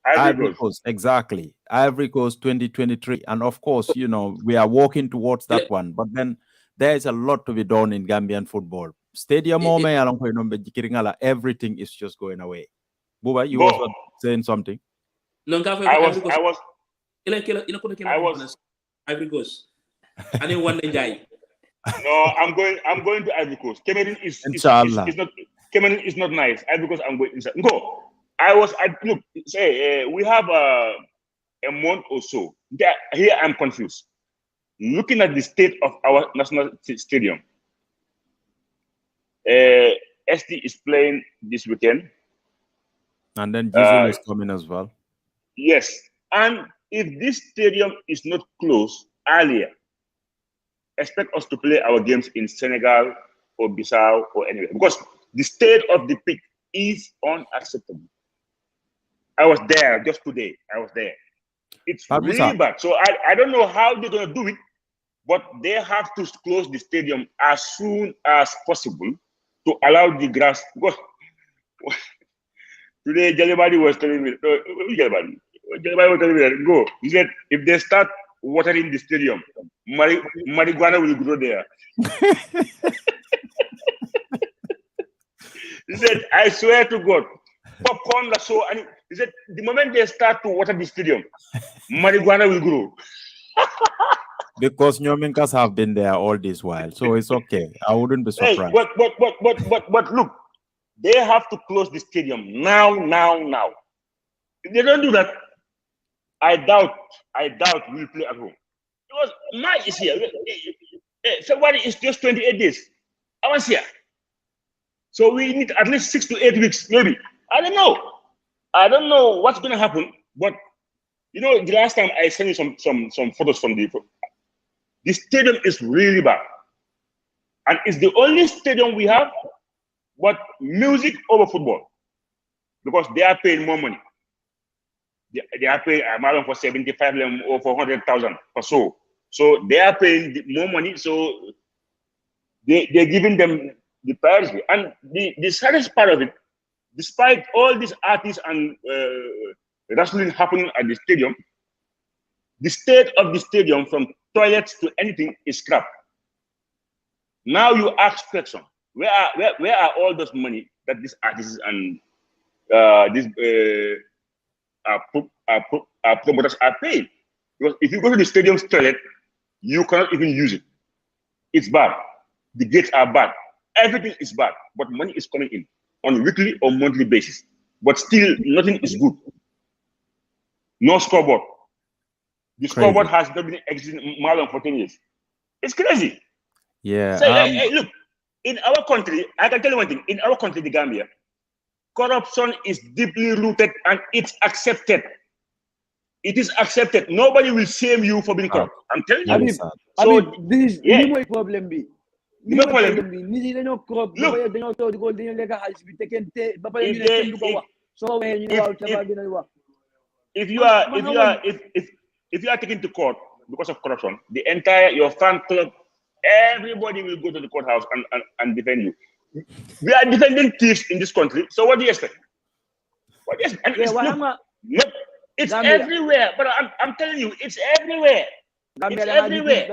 Ivory Coast, exactly. Ivory Coast 2023. And of course, you know, we are working towards that one. But then there is a lot to be done in Gambian football. Stadium, everything is just going away. Buba, you were saying something? I was Ivory Coast. I didn't want to enjoy. No, I'm going to Ivory Coast. Cameroon is not Cameroon is not nice. Ivory Coast, I'm going inside. Go. Look, say we have a month or so. Here I'm confused. Looking at the state of our national stadium, SD is playing this weekend, and then Jesus is coming as well. Yes, and if this stadium is not closed earlier, expect us to play our games in Senegal or Bissau or anywhere because the state of the pitch is unacceptable. I was there just today. I was there. It's really bad. So I don't know how they're going to do it, but they have to close the stadium as soon as possible to allow the grass. Because today, Jalibadi was telling me, Jalibadi was telling me, go. He said, if they start watering the stadium, marijuana will grow there. He said, I swear to God, popcorn, so, and he said, the moment they start to water the stadium, marijuana will grow. Because Nyominkas have been there all this while, so it's okay. I wouldn't be surprised. Hey, but look, they have to close the stadium now. If they don't do that, I doubt we'll play at home. Because March is here. February is just 28 days. I was here. So we need at least 6 to 8 weeks, maybe. I don't know what's going to happen. But you know, the last time I sent you some photos from the stadium is really bad, and it's the only stadium we have but music over football because they are paying more money. They are paying for 75 or for 100,000 or so. So they are paying more money. So they're giving them the priority. And the saddest part of it, despite all these artists and wrestling happening at the stadium, the state of the stadium from toilets to anything is crap. Now you ask question, where are all those money that these artists and these promoters are paying? Because if you go to the stadium's toilet, you cannot even use it. It's bad. The gates are bad. Everything is bad, but money is coming in on a weekly or monthly basis. But still, nothing is good. No scoreboard. The scoreboard has not been existing more than 14 years. It's crazy. Yeah. So, hey, look, in our country, I can tell you one thing. In our country, the Gambia, corruption is deeply rooted and it's accepted. It is accepted. Nobody will shame you for being corrupt. I'm telling you. So this is my problem. No problem. If you are taken to court because of corruption, the entire your fan club, everybody will go to the courthouse and defend you. We are defending thieves in this country. So what do you expect? What do you expect? It's everywhere. But I'm telling you, it's everywhere. It's everywhere.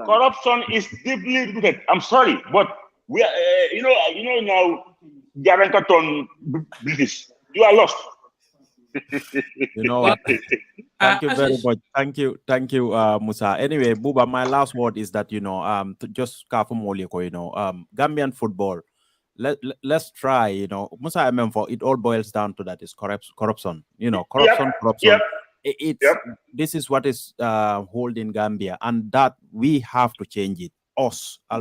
Corruption is deeply rooted. I'm sorry, but we are, you know now, Gallant on British. You are lost. You know what? Thank you very much. Thank you, Musa. Anyway, Buba, my last word is that to just Gambian football. Let's try, Musa, I remember it all boils down to that is corruption. Corruption. Yep. This is what is holding Gambia, and that we have to change it. Us, we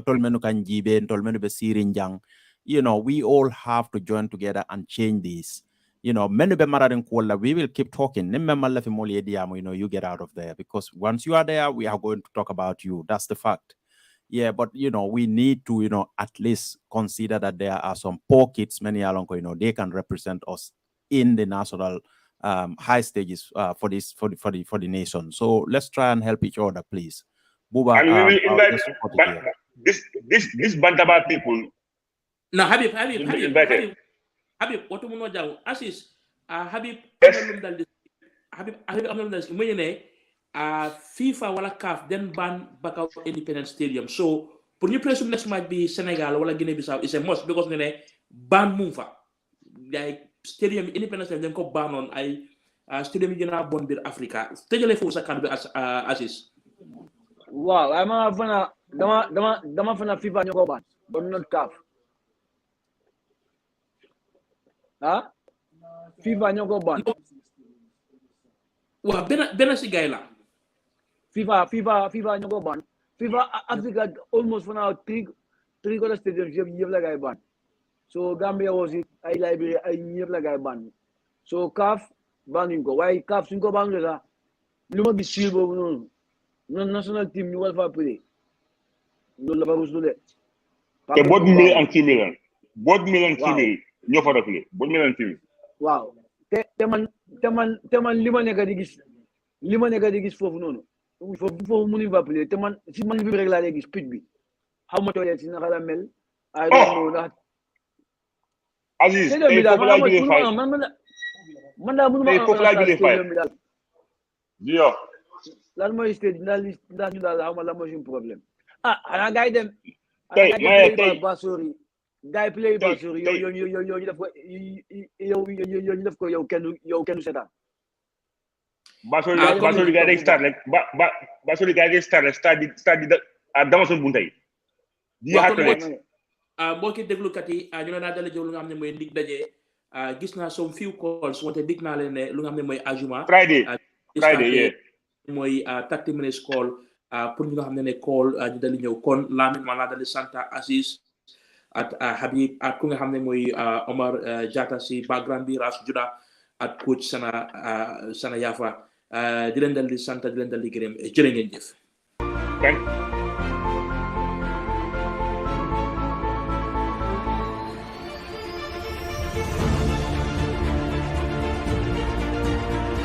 all have to join together and change this. We will keep talking. You get out of there, because once you are there, we are going to talk about you. That's the fact. Yeah, but we need to at least consider that there are some poor kids, many along, they can represent us in the national high stages for the nation. So let's try and help each other, please. Buba, and we will invite this Bantaba people. No, Habib, what do you know? Assis, Habib, FIFA wala CAF then ban back out Independence Stadium. So pour ñu play next match be Senegal wala Guinea-Bissau is a must, because ban move like stadium Independence Stadium ko ban on ay stadium yi gëna bon bir Africa. Tejale fofu sa kan bi Assis. Wow, dama fana FIFA ñoko ban, but not CAF. FIFA ñoko ban. Wa bena si gay la. FIFA ñoko ban. FIFA Africa almost for now three quarter stadiums yeb la gay ban. So Gambia was it ay Liberia ay yeb la gay ban. So CAF ban ko. Why CAF suñ ko ban la luma gis ci bobu non national team ñu wal fa play. Loolu la ba rusul de. Te both male and female ñoo fa play. Both male and female. Wow. Te man lima nekk di gis foofu noonu foofu mënuñ va play te man si man bi rek laa lay gis pitch bi xaw ma tooyee si naka la mel. I don't know ndax Aziz man daa mënuma Dio lan mooy stade ndax ñu daal xaw ma lan mooy suñu problème xanaa gars yi dem Basori gars play Basori yow ñu def ko yow kenn seetaan. Basori gars yi start rek Basori gars yi start dama son bunta yi di xaatale mbokki déglukat yi ñu ne naa dala jëw lu nga xam ne mooy ndig daje gis naa some few calls wante dig naa leen ne lu nga xam ne mooy ajuma Friday mooy 30 minutes call pour ñu nga xam ne call ñu dali ñëw kon Lamin ma laa dali Santa Assis at Habib at ku nga xam ne mooy Omar Jata si background bi Ras Juda at coach Sana Yafa di leen dal di sant di leen dal di gërëm jërë ngeen jëf Thank